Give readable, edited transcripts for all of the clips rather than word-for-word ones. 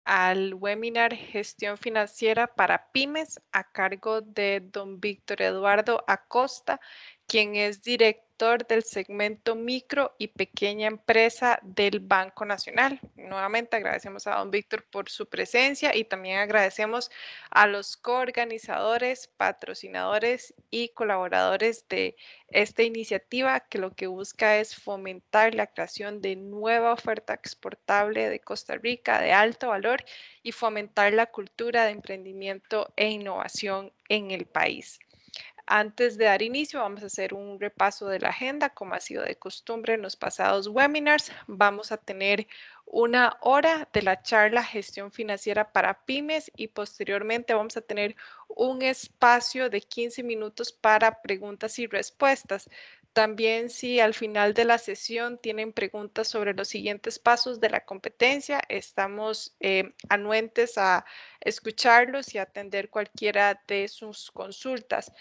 al webinar Gestión Financiera para Pymes a cargo de don Víctor Eduardo Acosta, quien es director del segmento micro y pequeña empresa del Banco Nacional. Nuevamente agradecemos a don Víctor por su presencia y también agradecemos a los coorganizadores, patrocinadores y colaboradores de esta iniciativa, que lo que busca es fomentar la creación de nueva oferta exportable de Costa Rica de alto valor y fomentar la cultura de emprendimiento e innovación en el país. Antes de dar inicio, vamos a hacer un repaso de la agenda, como ha sido de costumbre en los pasados webinars. Vamos a tener 1 hora de la charla Gestión Financiera para Pymes y posteriormente vamos a tener un espacio de 15 minutos para preguntas y respuestas. También, si al final de la sesión tienen preguntas sobre los siguientes pasos de la competencia, estamos anuentes a escucharlos y atender cualquiera de sus consultas.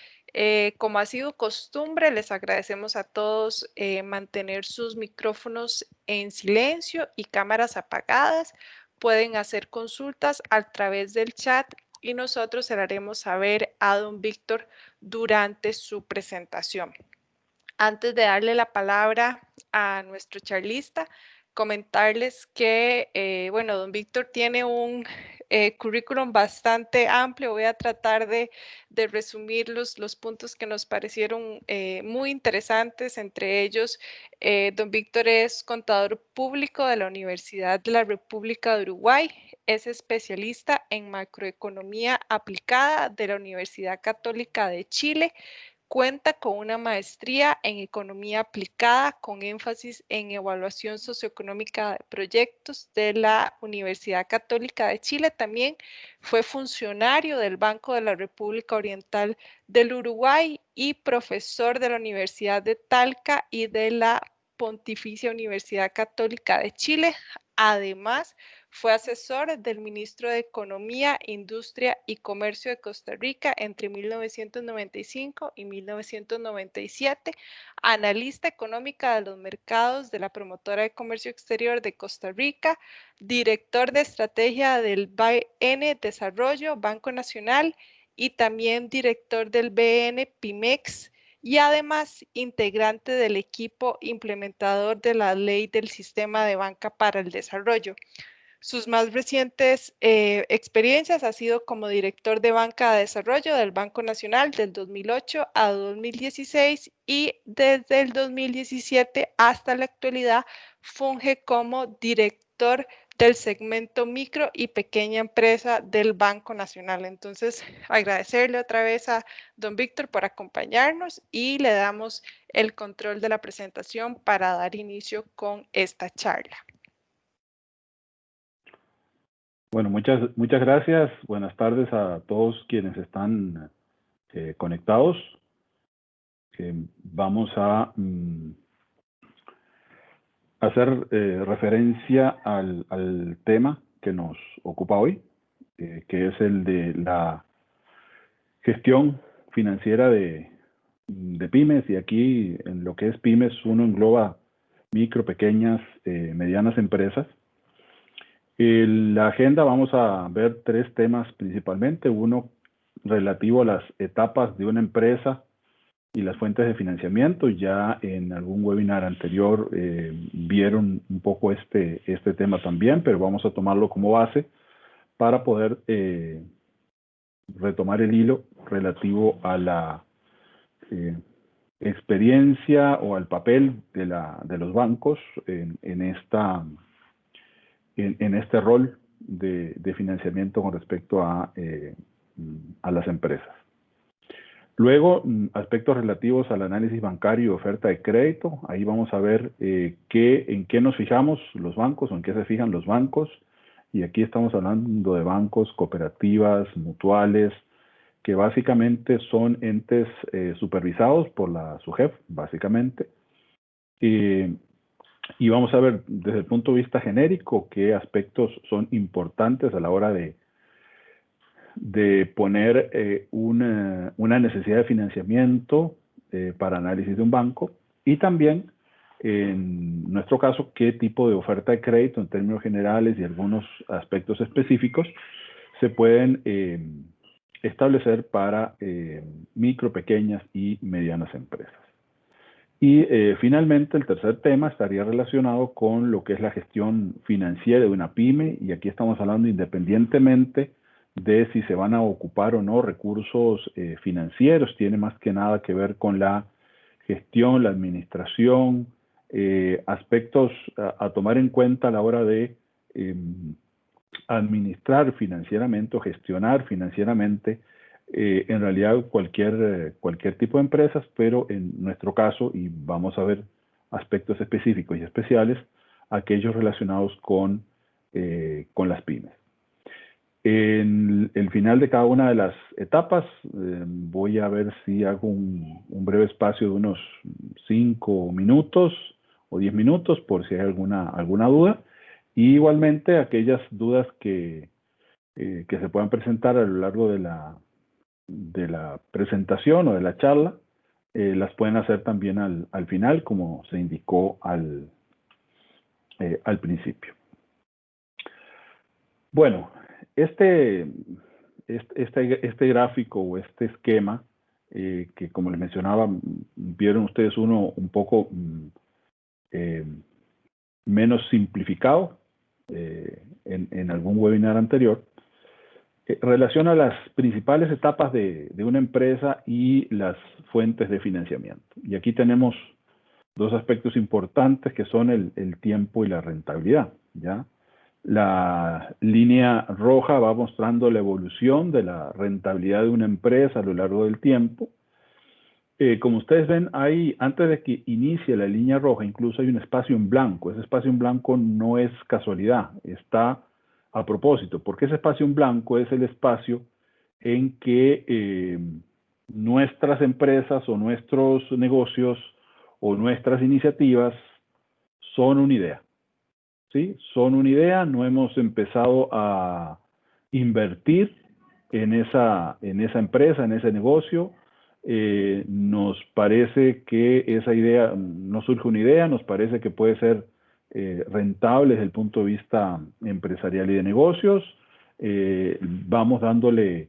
Como ha sido costumbre, les agradecemos a todos mantener sus micrófonos en silencio y cámaras apagadas. Pueden hacer consultas a través del chat y nosotros se la haremos saber a don Víctor durante su presentación. Antes de darle la palabra a nuestro charlista, comentarles que, bueno, don Víctor tiene un currículum bastante amplio. Voy a tratar de resumir los puntos que nos parecieron muy interesantes. Entre ellos, don Víctor es contador público de la Universidad de la República de Uruguay, es especialista en macroeconomía aplicada de la Universidad Católica de Chile. Cuenta con una maestría en economía aplicada con énfasis en evaluación socioeconómica de proyectos de la Universidad Católica de Chile. También fue funcionario del Banco de la República Oriental del Uruguay y profesor de la Universidad de Talca y de la Pontificia Universidad Católica de Chile. Además, fue asesor del ministro de Economía, Industria y Comercio de Costa Rica entre 1995 y 1997, analista económica de los mercados de la Promotora de Comercio Exterior de Costa Rica, director de estrategia del BN Desarrollo, Banco Nacional, y también director del BN Pimex, y además integrante del equipo implementador de la Ley del Sistema de Banca para el Desarrollo. Sus más recientes experiencias ha sido como director de banca de desarrollo del Banco Nacional del 2008 a 2016 y desde el 2017 hasta la actualidad funge como director del segmento micro y pequeña empresa del Banco Nacional. Entonces, agradecerle otra vez a don Víctor por acompañarnos y le damos el control de la presentación para dar inicio con esta charla. Bueno, muchas gracias. Buenas tardes a todos quienes están conectados. Vamos a hacer referencia al tema que nos ocupa hoy, que es el de la gestión financiera de pymes. Y aquí, en lo que es pymes, uno engloba micro, pequeñas, medianas empresas. En la agenda vamos a ver 3 temas principalmente. Uno relativo a las etapas de una empresa y las fuentes de financiamiento. Ya en algún webinar anterior vieron un poco este tema también, pero vamos a tomarlo como base para poder retomar el hilo relativo a la experiencia o al papel de los bancos en este rol de financiamiento con respecto a las empresas. Luego, aspectos relativos al análisis bancario y oferta de crédito. Ahí vamos a ver en qué nos fijamos los bancos o en qué se fijan los bancos. Y aquí estamos hablando de bancos, cooperativas, mutuales, que básicamente son entes supervisados por la SUGEF, básicamente. Y vamos a ver desde el punto de vista genérico qué aspectos son importantes a la hora de poner una necesidad de financiamiento para análisis de un banco, y también en nuestro caso, qué tipo de oferta de crédito en términos generales y algunos aspectos específicos se pueden establecer para micro, pequeñas y medianas empresas. Y finalmente, el tercer tema estaría relacionado con lo que es la gestión financiera de una pyme, y aquí estamos hablando independientemente de si se van a ocupar o no recursos financieros, tiene más que nada que ver con la gestión, la administración, aspectos a tomar en cuenta a la hora de administrar financieramente o gestionar financieramente en realidad cualquier tipo de empresas, pero en nuestro caso, y vamos a ver aspectos específicos y especiales, aquellos relacionados con las pymes. En el final de cada una de las etapas voy a ver si hago un breve espacio de unos 5 minutos o 10 minutos por si hay alguna duda. Y igualmente aquellas dudas que se puedan presentar a lo largo de la presentación o de la charla, las pueden hacer también al final, como se indicó al principio. Bueno, este gráfico o este esquema, que como les mencionaba, vieron ustedes uno un poco menos simplificado en algún webinar anterior, relaciona las principales etapas de una empresa y las fuentes de financiamiento. Y aquí tenemos dos aspectos importantes que son el tiempo y la rentabilidad, ¿ya? La línea roja va mostrando la evolución de la rentabilidad de una empresa a lo largo del tiempo. Como ustedes ven, antes de que inicie la línea roja, incluso hay un espacio en blanco. Ese espacio en blanco no es casualidad, está a propósito, porque ese espacio en blanco es el espacio en que nuestras empresas o nuestros negocios o nuestras iniciativas son una idea. ¿Sí? Son una idea, no hemos empezado a invertir en esa empresa, en ese negocio. Nos parece que esa idea, no surge una idea, nos parece que puede ser rentable desde el punto de vista empresarial y de negocios. Vamos dándole,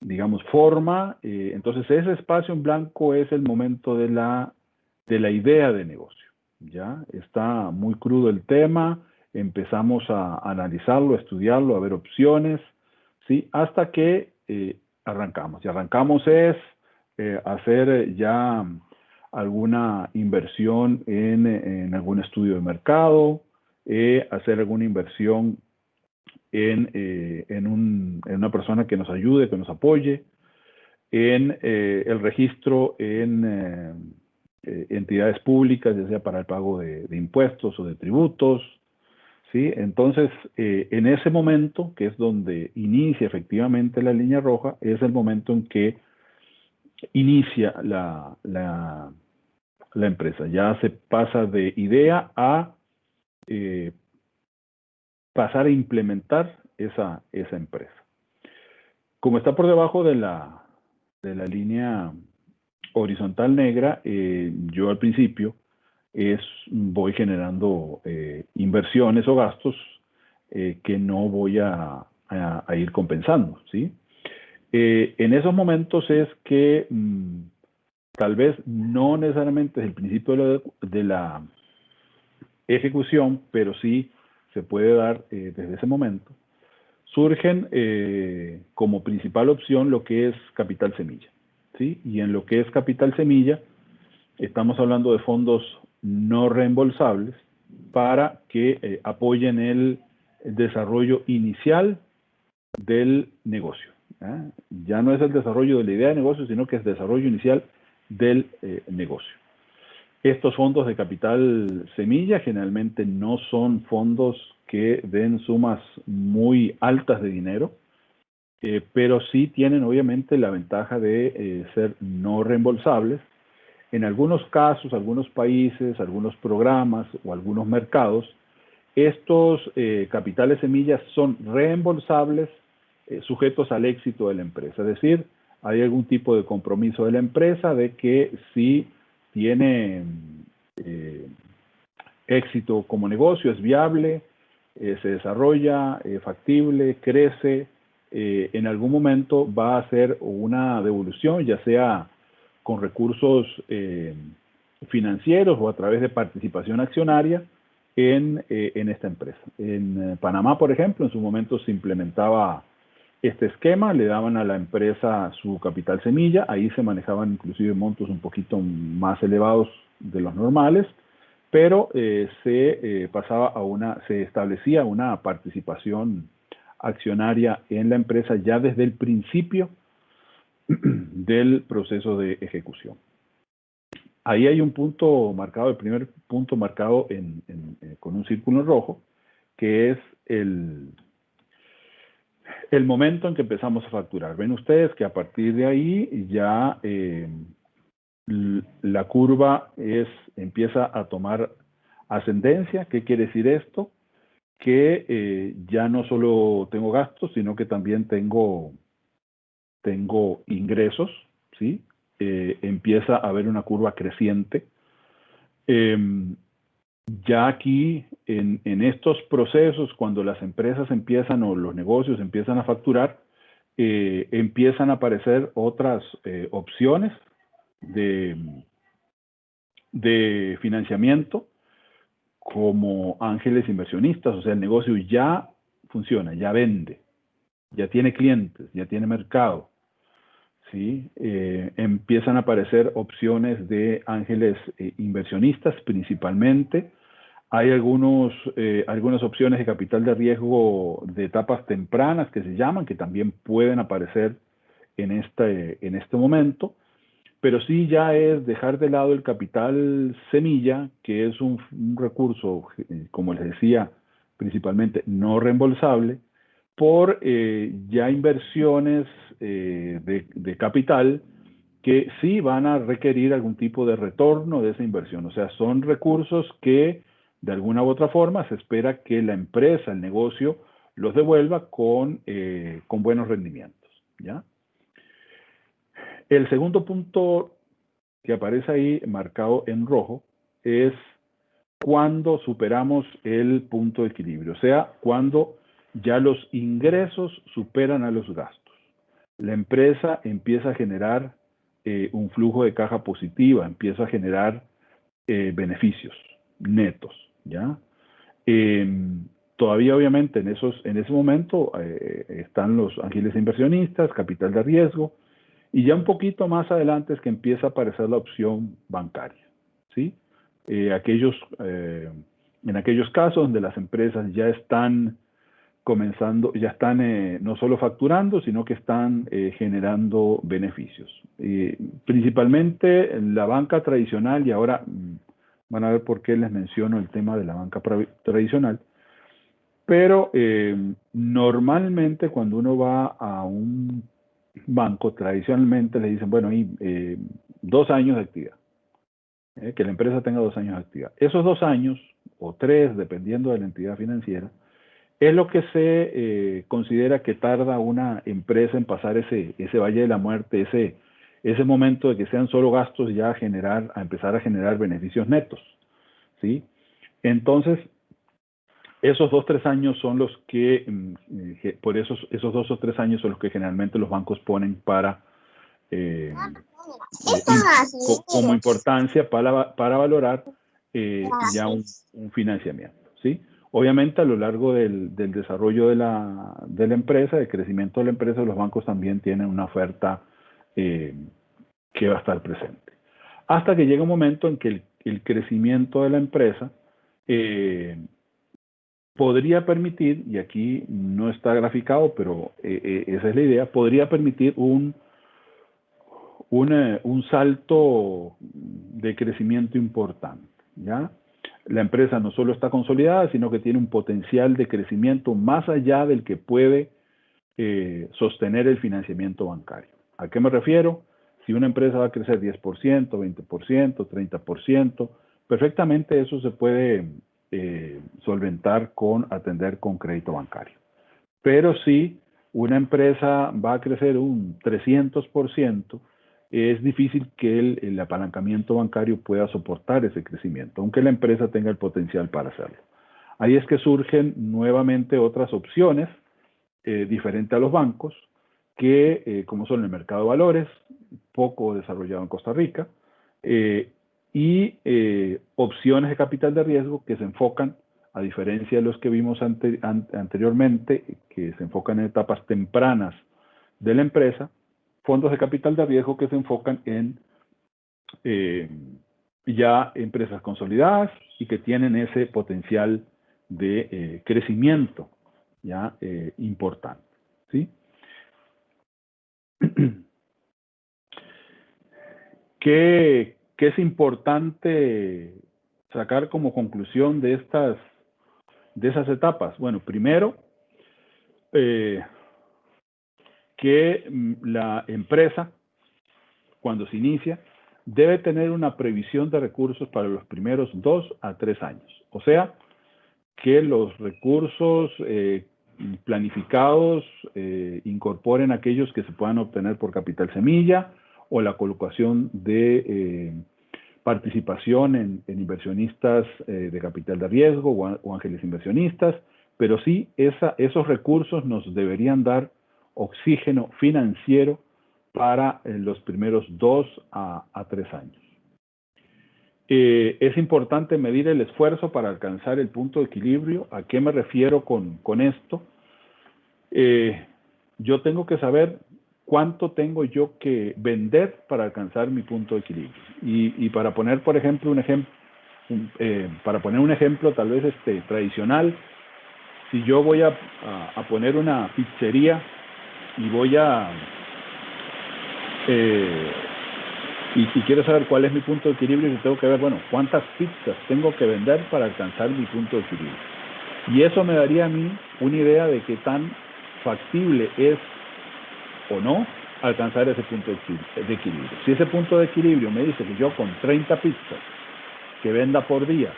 digamos, forma. Entonces, ese espacio en blanco es el momento de la idea de negocio. ¿Ya? Está muy crudo el tema, empezamos a analizarlo, a estudiarlo, a ver opciones, ¿sí? Hasta que arrancamos. Y arrancamos es hacer ya alguna inversión en algún estudio de mercado, hacer alguna inversión en una persona que nos ayude, que nos apoye, en el registro en entidades públicas, ya sea para el pago de impuestos o de tributos, ¿sí? Entonces, en ese momento, que es donde inicia efectivamente la línea roja, es el momento en que inicia la empresa. Ya se pasa de idea a pasar a implementar esa empresa. Como está por debajo de la línea horizontal negra, yo al principio voy generando inversiones o gastos que no voy a ir compensando, ¿sí? En esos momentos es que tal vez no necesariamente desde el principio de la ejecución, pero sí se puede dar desde ese momento, surgen como principal opción lo que es capital semilla, ¿sí? Y en lo que es capital semilla, estamos hablando de fondos no reembolsables para que apoyen el desarrollo inicial del negocio. Ya no es el desarrollo de la idea de negocio, sino que es desarrollo inicial del negocio. Estos fondos de capital semilla generalmente no son fondos que den sumas muy altas de dinero, pero sí tienen obviamente la ventaja de ser no reembolsables. En algunos casos, algunos países, algunos programas o algunos mercados, estos capitales semillas son reembolsables sujetos al éxito de la empresa. Es decir, hay algún tipo de compromiso de la empresa de que si tiene éxito como negocio, es viable, se desarrolla, factible, crece, en algún momento va a hacer una devolución, ya sea con recursos financieros o a través de participación accionaria en esta empresa. En Panamá, por ejemplo, en su momento se implementaba este esquema, le daban a la empresa su capital semilla, ahí se manejaban inclusive montos un poquito más elevados de los normales, pero se establecía una participación accionaria en la empresa ya desde el principio del proceso de ejecución. Ahí hay un punto marcado, el primer punto marcado con un círculo rojo, que es el momento en que empezamos a facturar. Ven ustedes que a partir de ahí ya la curva empieza a tomar ascendencia. ¿Qué quiere decir esto? Que ya no solo tengo gastos, sino que también tengo ingresos, ¿sí? Empieza a haber una curva creciente. Ya aquí, en estos procesos, cuando las empresas empiezan o los negocios empiezan a facturar, empiezan a aparecer otras opciones de financiamiento como ángeles inversionistas. O sea, el negocio ya funciona, ya vende, ya tiene clientes, ya tiene mercado, ¿sí? Empiezan a aparecer opciones de ángeles inversionistas principalmente. Hay algunas opciones de capital de riesgo de etapas tempranas que se llaman, que también pueden aparecer en este momento, pero sí ya es dejar de lado el capital semilla, que es un recurso, como les decía, principalmente no reembolsable, por ya inversiones de capital que sí van a requerir algún tipo de retorno de esa inversión. O sea, son recursos que de alguna u otra forma se espera que la empresa, el negocio, los devuelva con buenos rendimientos, ¿ya? El segundo punto que aparece ahí marcado en rojo es cuando superamos el punto de equilibrio, o sea, cuando ya los ingresos superan a los gastos. La empresa empieza a generar un flujo de caja positiva, empieza a generar beneficios netos, ¿ya? Todavía, obviamente, en ese momento están los ángeles inversionistas, capital de riesgo, y ya un poquito más adelante es que empieza a aparecer la opción bancaria, ¿sí? En aquellos casos donde las empresas ya están comenzando, ya están no solo facturando, sino que están generando beneficios. Principalmente la banca tradicional, y ahora van a ver por qué les menciono el tema de la banca tradicional, pero normalmente cuando uno va a un banco, tradicionalmente le dicen, bueno, 2 años de actividad, que la empresa tenga 2 años de actividad. Esos 2 años, o 3, dependiendo de la entidad financiera, es lo que se considera que tarda una empresa en pasar ese valle de la muerte, ese momento de que sean solo gastos ya a empezar a generar beneficios netos, ¿sí? Entonces, esos 2-3 años son los que, por esos 2 o 3 años son los que generalmente los bancos ponen para como importancia para valorar ya un financiamiento, ¿sí? Obviamente, a lo largo del desarrollo de la empresa, del crecimiento de la empresa, los bancos también tienen una oferta que va a estar presente. Hasta que llega un momento en que el crecimiento de la empresa podría permitir, y aquí no está graficado, pero esa es la idea, podría permitir un salto de crecimiento importante, ¿ya? La empresa no solo está consolidada, sino que tiene un potencial de crecimiento más allá del que puede sostener el financiamiento bancario. ¿A qué me refiero? Si una empresa va a crecer 10%, 20%, 30%, perfectamente eso se puede solventar atender con crédito bancario. Pero si una empresa va a crecer un 300%, es difícil que el apalancamiento bancario pueda soportar ese crecimiento, aunque la empresa tenga el potencial para hacerlo. Ahí es que surgen nuevamente otras opciones diferentes a los bancos, que como son el mercado de valores, poco desarrollado en Costa Rica, y opciones de capital de riesgo que se enfocan, a diferencia de los que vimos anteriormente, que se enfocan en etapas tempranas de la empresa, fondos de capital de riesgo que se enfocan en ya empresas consolidadas y que tienen ese potencial de crecimiento ya importante, ¿sí? ¿Qué es importante sacar como conclusión de esas etapas? Bueno, primero, que la empresa, cuando se inicia, debe tener una previsión de recursos para los primeros 2 a 3 años. O sea, que los recursos planificados incorporen aquellos que se puedan obtener por capital semilla o la colocación de participación en inversionistas de capital de riesgo o ángeles inversionistas, pero sí esos recursos nos deberían dar oxígeno financiero para los primeros 2 a 3 años. Es importante medir el esfuerzo para alcanzar el punto de equilibrio. ¿A qué me refiero con esto? Yo tengo que saber cuánto tengo yo que vender para alcanzar mi punto de equilibrio. Y para poner, por ejemplo, para poner un ejemplo tal vez tradicional, si yo voy a poner una pizzería y voy y quiero saber cuál es mi punto de equilibrio, y tengo que ver, bueno, cuántas pizzas tengo que vender para alcanzar mi punto de equilibrio. Y eso me daría a mí una idea de qué tan factible es o no alcanzar ese punto de equilibrio. Si ese punto de equilibrio me dice que yo con 30 pizzas que venda por día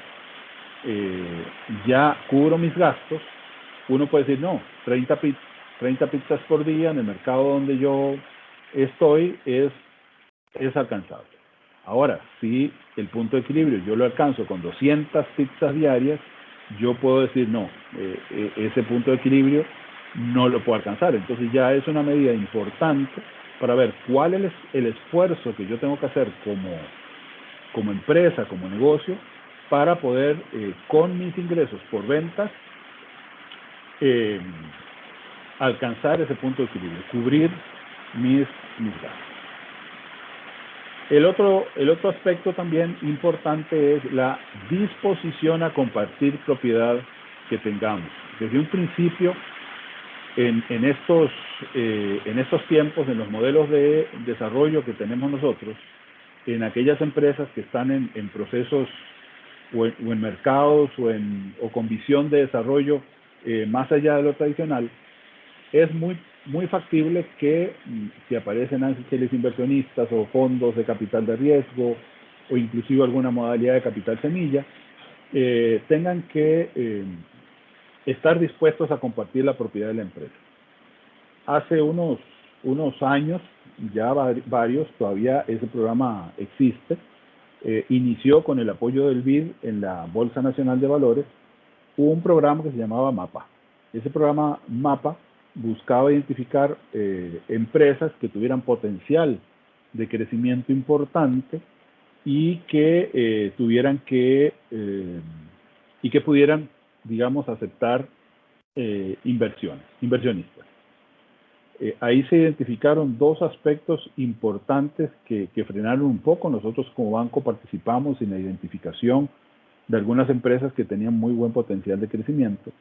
ya cubro mis gastos, uno puede decir, no, 30 pizzas por día en el mercado donde yo estoy es alcanzable. Ahora, si el punto de equilibrio yo lo alcanzo con 200 pizzas diarias, yo puedo decir, no, ese punto de equilibrio no lo puedo alcanzar. Entonces ya es una medida importante para ver cuál es el esfuerzo que yo tengo que hacer como empresa, como negocio, para poder, con mis ingresos por ventas, alcanzar ese punto de equilibrio, cubrir mis gastos. El otro aspecto también importante es la disposición a compartir propiedad que tengamos. Desde un principio, en estos tiempos, en los modelos de desarrollo que tenemos nosotros, en aquellas empresas que están en procesos o en mercados o con visión de desarrollo más allá de lo tradicional, es muy factible que si aparecen ángeles inversionistas o fondos de capital de riesgo o inclusive alguna modalidad de capital semilla, tengan que estar dispuestos a compartir la propiedad de la empresa. Hace unos años, ya varios, todavía ese programa existe, inició con el apoyo del BID en la Bolsa Nacional de Valores, un programa que se llamaba MAPA. Ese programa MAPA buscaba identificar empresas que tuvieran potencial de crecimiento importante y que tuvieran y que pudieran, digamos, aceptar inversionistas. Ahí se identificaron dos aspectos importantes que frenaron un poco. Nosotros como banco participamos en la identificación de algunas empresas que tenían muy buen potencial de crecimiento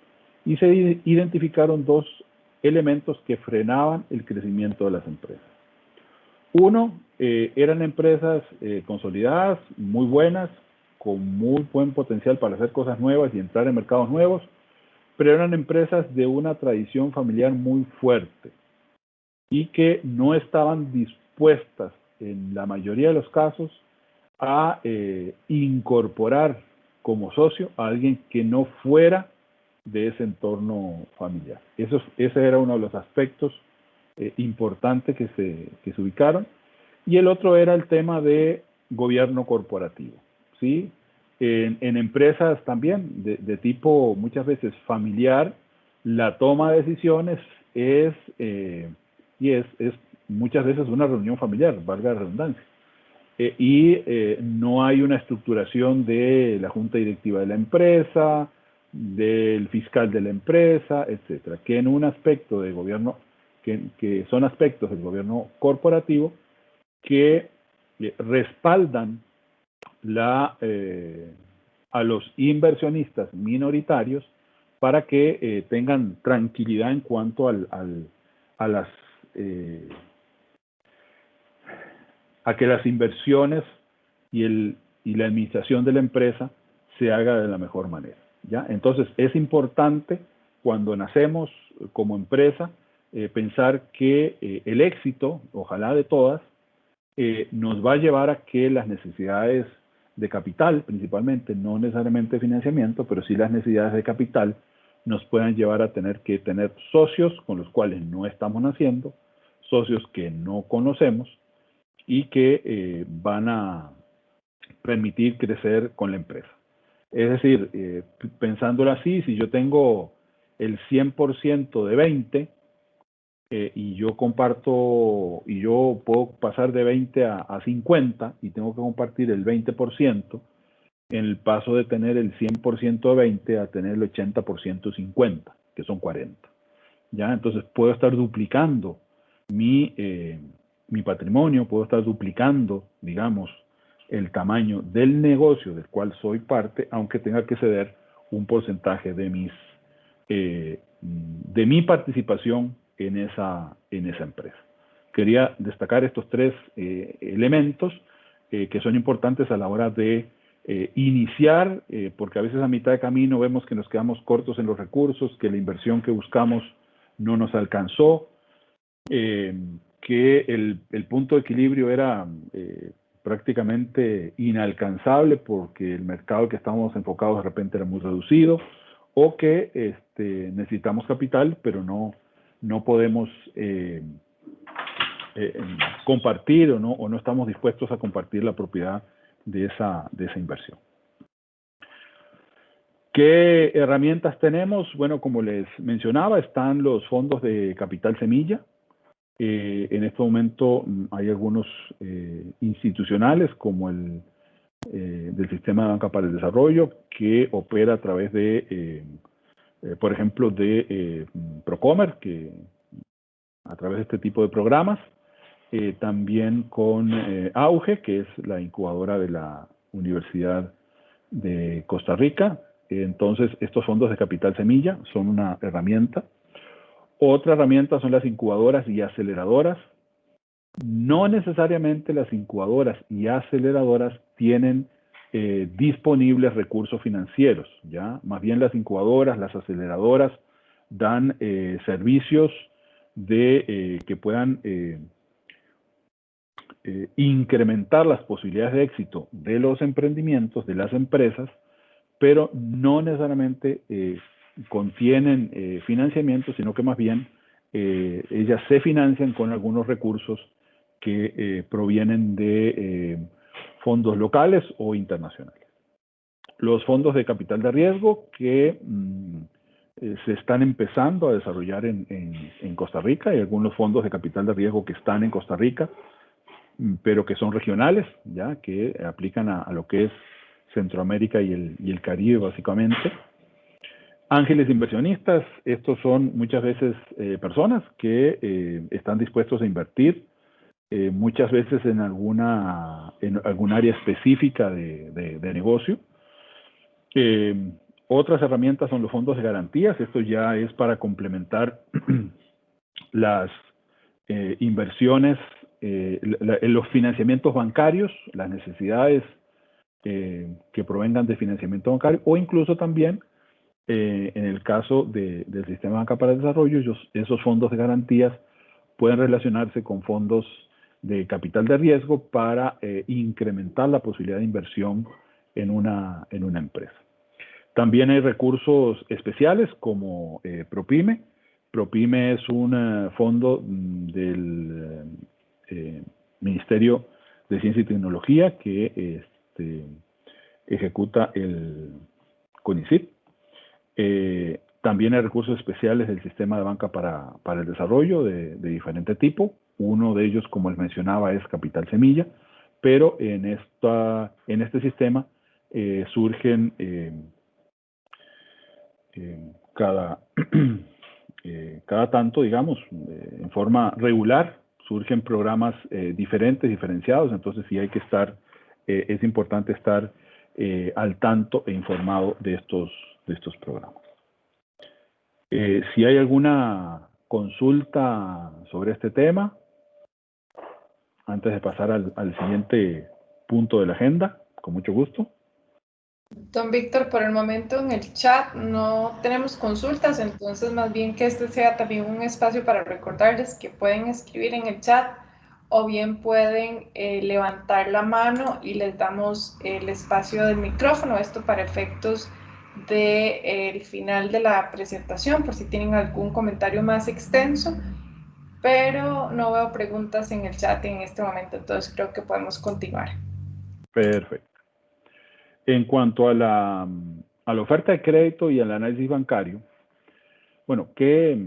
y se identificaron dos elementos que frenaban el crecimiento de las empresas. Uno, eran empresas consolidadas, muy buenas, con muy buen potencial para hacer cosas nuevas y entrar en mercados nuevos, pero eran empresas de una tradición familiar muy fuerte y que no estaban dispuestas, en la mayoría de los casos, a incorporar como socio a alguien que no fuera de ese entorno familiar. Ese era uno de los aspectos importantes que se ubicaron. Y el otro era el tema de gobierno corporativo, ¿sí? En empresas también de tipo muchas veces familiar, la toma de decisiones es, es muchas veces una reunión familiar, valga la redundancia. No hay una estructuración de la junta directiva de la empresa, del fiscal de la empresa, etcétera, que en un aspecto de gobierno, que son aspectos del gobierno corporativo que respaldan a los inversionistas minoritarios para que tengan tranquilidad en cuanto a las a que las inversiones y la administración de la empresa se haga de la mejor manera, ¿ya? Entonces, es importante cuando nacemos como empresa pensar que el éxito, ojalá de todas, nos va a llevar a que las necesidades de capital, principalmente, no necesariamente financiamiento, pero sí las necesidades de capital, nos puedan llevar a tener que tener socios con los cuales no estamos naciendo, socios que no conocemos, y que van a permitir crecer con la empresa. Es decir, pensándolo así, si yo tengo el 100% de 20 y yo comparto, y yo puedo pasar de 20 a 50 y tengo que compartir el 20%, en el paso de tener el 100% de 20 a tener el 80% 50, que son 40. ¿Ya? Entonces puedo estar duplicando mi patrimonio, puedo estar duplicando, digamos, el tamaño del negocio del cual soy parte, aunque tenga que ceder un porcentaje de mi participación en esa empresa. Quería destacar estos tres elementos que son importantes a la hora de iniciar, porque a veces a mitad de camino vemos que nos quedamos cortos en los recursos, que la inversión que buscamos no nos alcanzó, que el punto de equilibrio era prácticamente inalcanzable porque el mercado que estábamos enfocados de repente era muy reducido, o que necesitamos capital, pero no podemos compartir o no estamos dispuestos a compartir la propiedad de esa inversión. ¿Qué herramientas tenemos? Bueno, como les mencionaba, están los fondos de capital semilla. En este momento hay algunos institucionales como el del Sistema de Banca para el Desarrollo que opera a través de, por ejemplo, de Procomer, que a través de este tipo de programas, también con Auge, que es la incubadora de la Universidad de Costa Rica. Entonces, estos fondos de capital semilla son una herramienta. Otra herramienta son las incubadoras y aceleradoras. No necesariamente las incubadoras y aceleradoras tienen disponibles recursos financieros, ¿ya? Más bien las incubadoras, las aceleradoras dan servicios que puedan incrementar las posibilidades de éxito de los emprendimientos, de las empresas, pero no necesariamente contienen financiamiento, sino que más bien ellas se financian con algunos recursos que provienen de fondos locales o internacionales. Los fondos de capital de riesgo que se están empezando a desarrollar en Costa Rica. Hay algunos fondos de capital de riesgo que están en Costa Rica, pero que son regionales, ya que aplican a lo que es Centroamérica y el Caribe, básicamente. Ángeles inversionistas, estos son muchas veces personas que están dispuestos a invertir, muchas veces en algún área específica de negocio. Otras herramientas son los fondos de garantías. Esto ya es para complementar las inversiones, los financiamientos bancarios, las necesidades que provengan de financiamiento bancario, o incluso también en el caso del Sistema de Banca para el Desarrollo, esos fondos de garantías pueden relacionarse con fondos de capital de riesgo para incrementar la posibilidad de inversión en una empresa. También hay recursos especiales como ProPyme. ProPyme es un fondo Ministerio de Ciencia y Tecnología que ejecuta el CONICYT. También hay recursos especiales del sistema de banca para el desarrollo de diferente tipo. Uno de ellos, como les mencionaba, es Capital Semilla, pero en este sistema surgen cada tanto, digamos, en forma regular, surgen programas diferentes, diferenciados, entonces sí hay que estar, es importante estar al tanto e informado de estos programas. Si hay alguna consulta sobre este tema, antes de pasar al siguiente punto de la agenda, con mucho gusto. Don Víctor, por el momento en el chat no tenemos consultas, entonces más bien que este sea también un espacio para recordarles que pueden escribir en el chat o bien pueden levantar la mano y les damos el espacio del micrófono, esto para efectos del final de la presentación, por si tienen algún comentario más extenso, pero no veo preguntas en el chat en este momento, entonces creo que podemos continuar. Perfecto. En cuanto a la oferta de crédito y al análisis bancario, bueno, ¿qué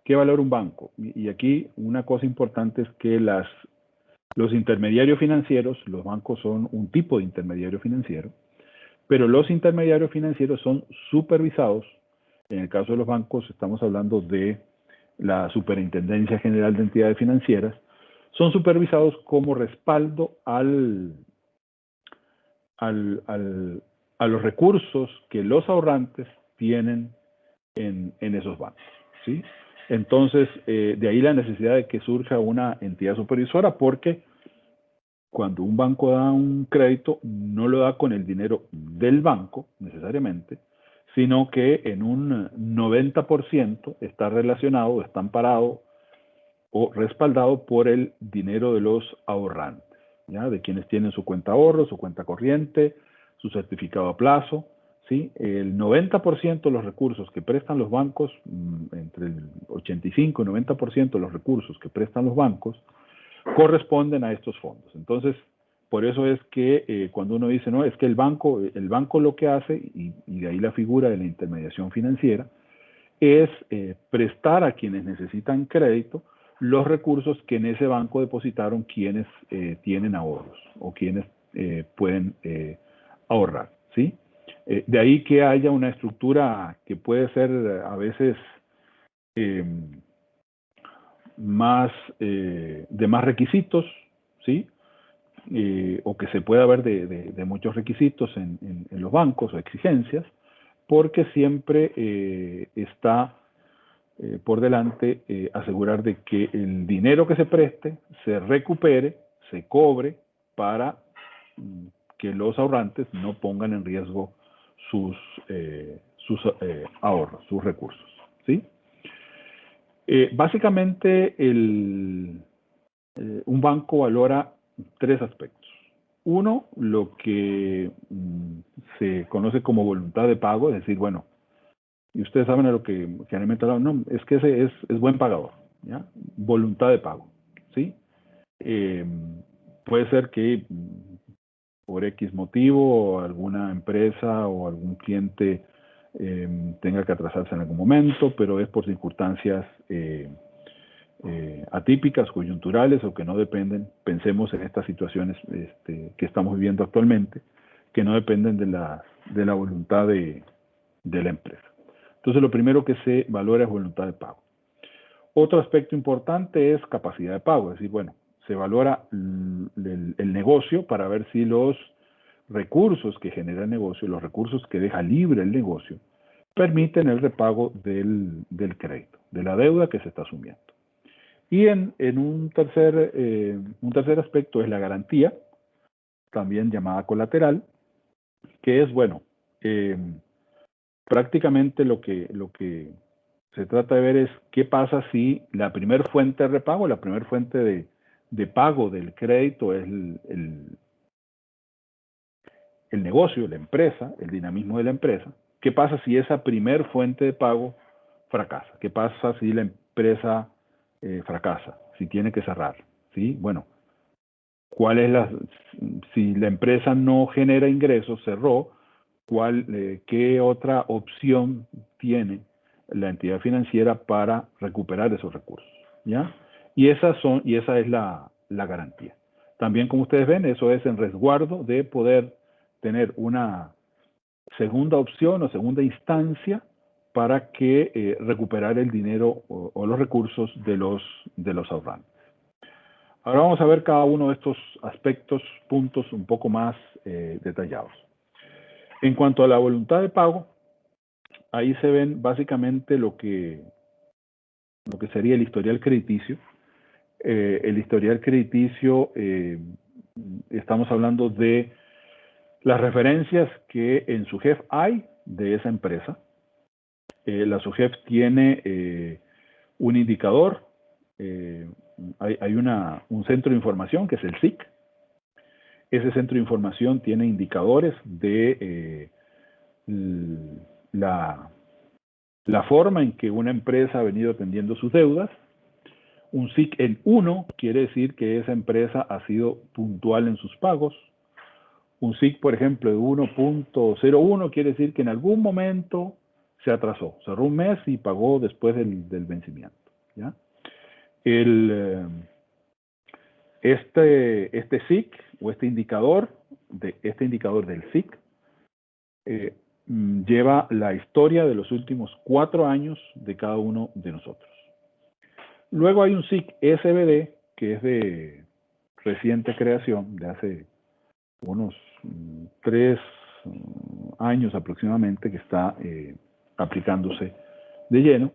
valora un banco? Y aquí una cosa importante es que los intermediarios financieros, los bancos son un tipo de intermediario financiero, pero los intermediarios financieros son supervisados. En el caso de los bancos estamos hablando de la Superintendencia General de Entidades Financieras, son supervisados como respaldo a los recursos que los ahorrantes tienen en esos bancos, ¿sí? Entonces, de ahí la necesidad de que surja una entidad supervisora, porque cuando un banco da un crédito, no lo da con el dinero del banco, necesariamente, sino que en un 90% está relacionado, está amparado o respaldado por el dinero de los ahorrantes, ¿ya? De quienes tienen su cuenta ahorro, su cuenta corriente, su certificado a plazo, ¿sí? El 90% de los recursos que prestan los bancos, entre el 85 y 90% de los recursos que prestan los bancos, corresponden a estos fondos. Entonces, por eso es que cuando uno dice, no, es que el banco lo que hace, y de ahí la figura de la intermediación financiera, es prestar a quienes necesitan crédito los recursos que en ese banco depositaron quienes tienen ahorros o quienes pueden ahorrar, ¿sí? De ahí que haya una estructura que puede ser a veces de más requisitos, ¿sí? O que se pueda ver de muchos requisitos en los bancos o exigencias, porque siempre está por delante asegurar de que el dinero que se preste se recupere, se cobre para que los ahorrantes no pongan en riesgo sus ahorros, sus recursos, ¿sí? Básicamente un banco valora tres aspectos. Uno, lo que se conoce como voluntad de pago, es decir, bueno, y ustedes saben a lo que generalmente hablan, no, es que ese es buen pagador, ¿ya? Voluntad de pago, ¿sí? Puede ser que por X motivo alguna empresa o algún cliente tenga que atrasarse en algún momento, pero es por circunstancias atípicas, coyunturales o que no dependen, pensemos en estas situaciones que estamos viviendo actualmente, que no dependen de la voluntad de la empresa. Entonces, lo primero que se valora es voluntad de pago. Otro aspecto importante es capacidad de pago, es decir, bueno, se valora el negocio para ver si los recursos que genera el negocio, los recursos que deja libre el negocio, permiten el repago del crédito, de la deuda que se está asumiendo. Y en un tercer aspecto es la garantía, también llamada colateral, que es, bueno, prácticamente lo que se trata de ver es qué pasa si la primera fuente de repago, la primera fuente de pago del crédito es el negocio, la empresa, el dinamismo de la empresa. ¿Qué pasa si esa primer fuente de pago fracasa? ¿Qué pasa si la empresa fracasa? Si tiene que cerrar, ¿sí? Bueno, cuál es si la empresa no genera ingresos, cerró, qué otra opción tiene la entidad financiera para recuperar esos recursos, ¿ya? Y esa es la garantía. También, como ustedes ven, eso es en resguardo de poder tener una segunda opción o segunda instancia para que recuperar el dinero o los recursos de los ahorrantes. Ahora vamos a ver cada uno de estos aspectos, puntos un poco más detallados. En cuanto a la voluntad de pago, ahí se ven básicamente lo que sería el historial crediticio. El historial crediticio, estamos hablando de las referencias que en SUGEF hay de esa empresa. La SUGEF tiene un indicador, hay un centro de información que es el SIC. Ese centro de información tiene indicadores de la forma en que una empresa ha venido atendiendo sus deudas. Un SIC en 1 quiere decir que esa empresa ha sido puntual en sus pagos. Un SIC, por ejemplo, de 1.01 quiere decir que en algún momento se atrasó, cerró un mes y pagó después del vencimiento, ¿ya? Este SIC o este indicador del SIC lleva la historia de los últimos 4 años de cada uno de nosotros. Luego hay un SIC SBD que es de reciente creación, de hace unos 3 años aproximadamente, que está aplicándose de lleno,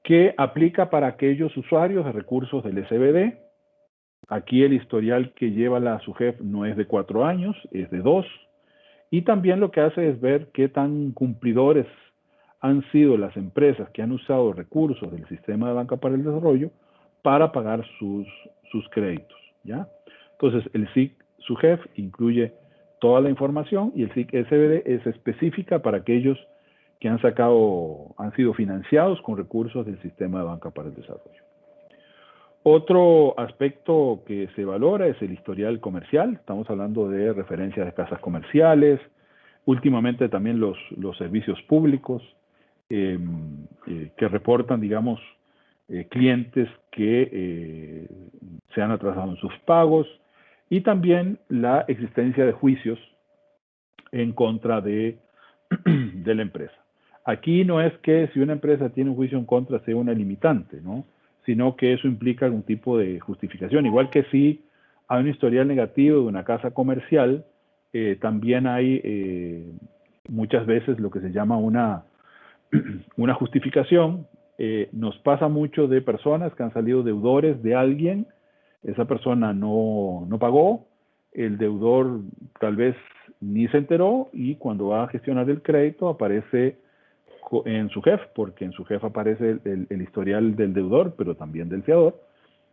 que aplica para aquellos usuarios de recursos del SBD. Aquí el historial que lleva la SUGEF no es de 4 años, es de 2. Y también lo que hace es ver qué tan cumplidores han sido las empresas que han usado recursos del sistema de banca para el desarrollo para pagar sus créditos, ¿ya? Entonces, el SIC SUGEF incluye toda la información y el SIC SBD es específica para aquellos que han sido financiados con recursos del sistema de banca para el desarrollo. Otro aspecto que se valora es el historial comercial. Estamos hablando de referencias de casas comerciales, últimamente también los servicios públicos que reportan, digamos, clientes que se han atrasado en sus pagos, y también la existencia de juicios en contra de la empresa. Aquí no es que si una empresa tiene un juicio en contra sea una limitante, ¿no? Sino que eso implica algún tipo de justificación. Igual que si hay un historial negativo de una casa comercial, también hay muchas veces lo que se llama una justificación. Nos pasa mucho de personas que han salido deudores de alguien, esa persona no pagó, el deudor tal vez ni se enteró, y cuando va a gestionar el crédito aparece en SUGEF, porque en SUGEF aparece el historial del deudor, pero también del fiador,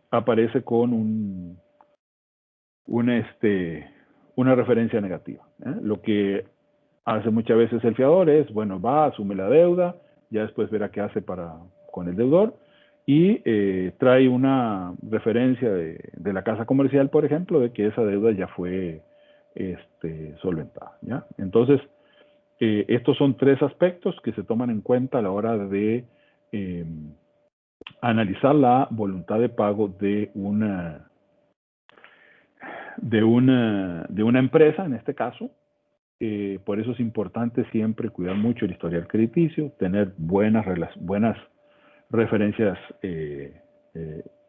aparece con una referencia negativa, ¿eh? Lo que hace muchas veces el fiador es, bueno, asume la deuda, ya después verá qué hace con el deudor, y trae una referencia de la casa comercial, por ejemplo, de que esa deuda ya fue solventada, ¿ya? Entonces, estos son 3 aspectos que se toman en cuenta a la hora de analizar la voluntad de pago de una empresa, en este caso. Por eso es importante siempre cuidar mucho el historial crediticio, tener buenas referencias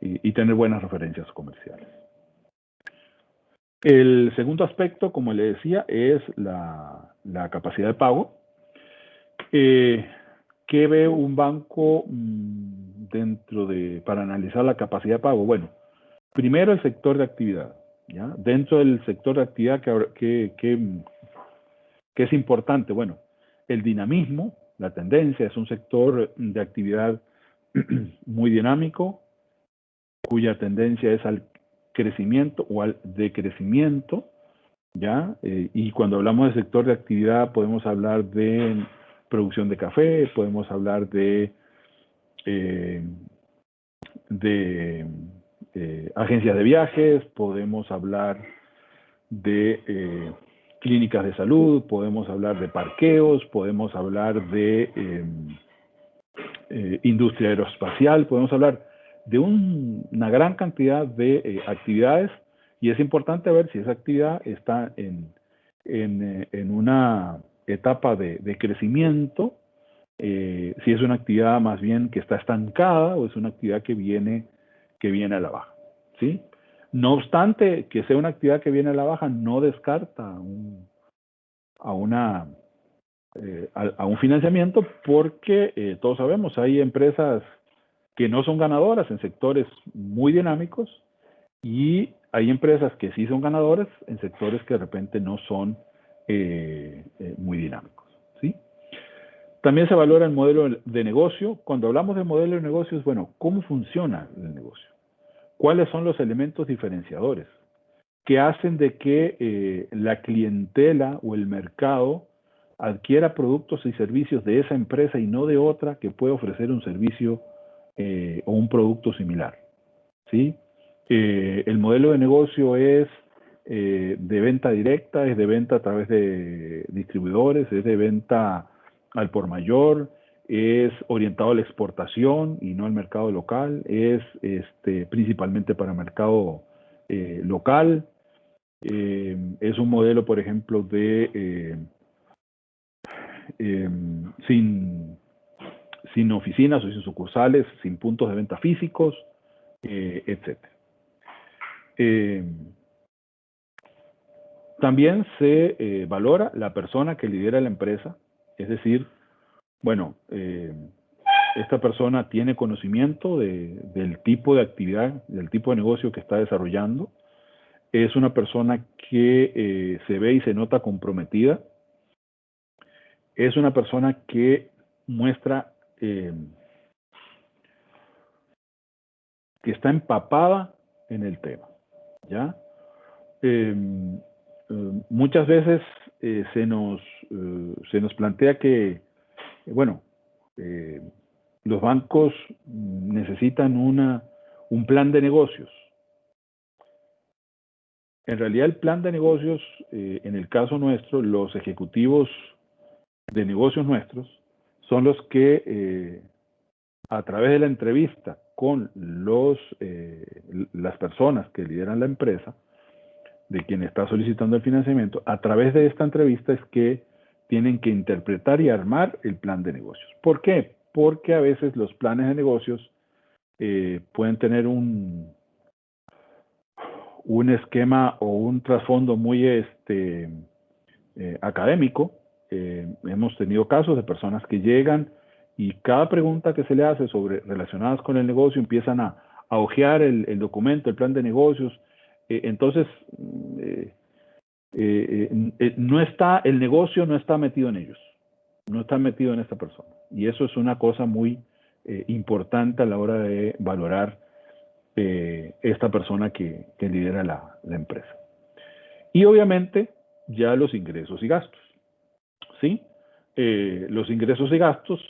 y tener buenas referencias comerciales. El segundo aspecto, como le decía, es la capacidad de pago. ¿Qué ve un banco para analizar la capacidad de pago? Bueno, primero el sector de actividad, ¿ya? Dentro del sector de actividad que es importante, bueno, el dinamismo, la tendencia, es un sector de actividad muy dinámico, cuya tendencia es al crecimiento o al decrecimiento, ¿ya? Y cuando hablamos de sector de actividad podemos hablar de producción de café, podemos hablar de agencias de viajes, podemos hablar de clínicas de salud, podemos hablar de parqueos, podemos hablar de industria aeroespacial, podemos hablar de una gran cantidad de actividades, y es importante ver si esa actividad está en una etapa de crecimiento, si es una actividad más bien que está estancada o es una actividad que viene a la baja, ¿sí? No obstante, que sea una actividad que viene a la baja no descarta a un financiamiento, porque todos sabemos, hay empresas que no son ganadoras en sectores muy dinámicos, y hay empresas que sí son ganadoras en sectores que de repente no son muy dinámicos, ¿sí? También se valora el modelo de negocio. Cuando hablamos de modelo de negocios, bueno, ¿cómo funciona el negocio? ¿Cuáles son los elementos diferenciadores que hacen de que la clientela o el mercado adquiera productos y servicios de esa empresa y no de otra que puede ofrecer un servicio o un producto similar? ¿Sí? El modelo de negocio es de venta directa, es de venta a través de distribuidores, es de venta al por mayor, es orientado a la exportación y no al mercado local, es principalmente para mercado local, es un modelo, por ejemplo, sin oficinas o sin sucursales, sin puntos de venta físicos, etc. También se valora la persona que lidera la empresa, es decir, bueno, esta persona tiene conocimiento del tipo de actividad, del tipo de negocio que está desarrollando, es una persona que se ve y se nota comprometida, es una persona que muestra que está empapada en el tema, ¿ya? Muchas veces se nos plantea que, bueno, los bancos necesitan un plan de negocios. En realidad, el plan de negocios, en el caso nuestro, los ejecutivos de negocios nuestros son los que, a través de la entrevista con las personas que lideran la empresa, de quien está solicitando el financiamiento, a través de esta entrevista es que tienen que interpretar y armar el plan de negocios. ¿Por qué? Porque a veces los planes de negocios pueden tener un esquema o un trasfondo muy académico. Hemos tenido casos de personas que llegan y cada pregunta que se le hace relacionadas con el negocio empiezan a hojear el documento, el plan de negocios. Entonces, el negocio no está metido en ellos, no está metido en esta persona. Y eso es una cosa muy importante a la hora de valorar esta persona que lidera la empresa. Y obviamente ya los ingresos y gastos, ¿sí? Los ingresos y gastos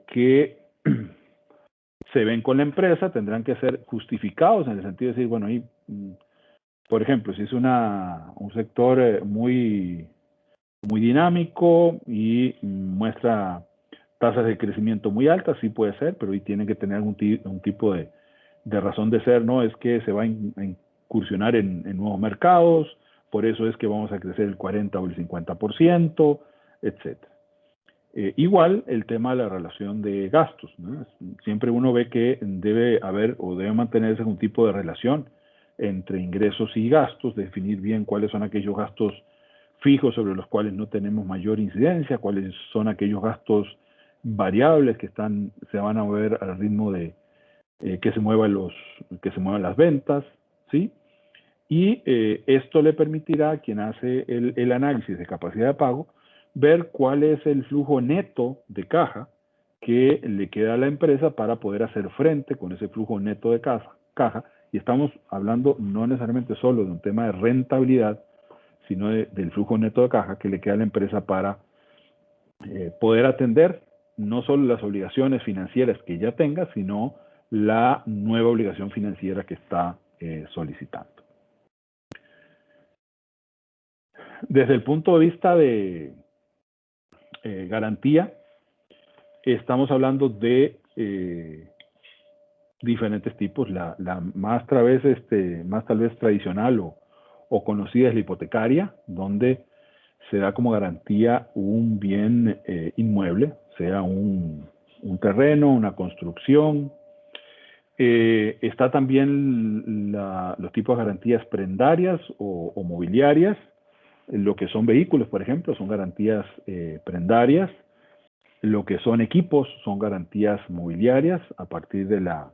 que se ven con la empresa tendrán que ser justificados en el sentido de decir, bueno, ahí, por ejemplo, si es un sector muy dinámico y muestra tasas de crecimiento muy altas, sí puede ser, pero ahí tiene que tener algún tipo de razón de ser, ¿no? Es que se va a incursionar en nuevos mercados, por eso es que vamos a crecer el 40 o el 50%, etc. Igual el tema de la relación de gastos, ¿no? Siempre uno ve que debe haber o debe mantenerse un tipo de relación entre ingresos y gastos, definir bien cuáles son aquellos gastos fijos sobre los cuales no tenemos mayor incidencia, cuáles son aquellos gastos variables que se van a mover al ritmo de que se muevan las ventas, ¿sí? Y esto le permitirá a quien hace el análisis de capacidad de pago ver cuál es el flujo neto de caja que le queda a la empresa para poder hacer frente con ese flujo neto de caja. Y estamos hablando no necesariamente solo de un tema de rentabilidad, sino del flujo neto de caja que le queda a la empresa para poder atender no solo las obligaciones financieras que ya tenga, sino la nueva obligación financiera que está solicitando. Desde el punto de vista de garantía, estamos hablando de diferentes tipos. La más tal vez tradicional o conocida es la hipotecaria, donde se da como garantía un bien inmueble, sea un terreno, una construcción. Está también los tipos de garantías prendarias o mobiliarias. Lo que son vehículos, por ejemplo, son garantías prendarias. Lo que son equipos son garantías mobiliarias a partir de la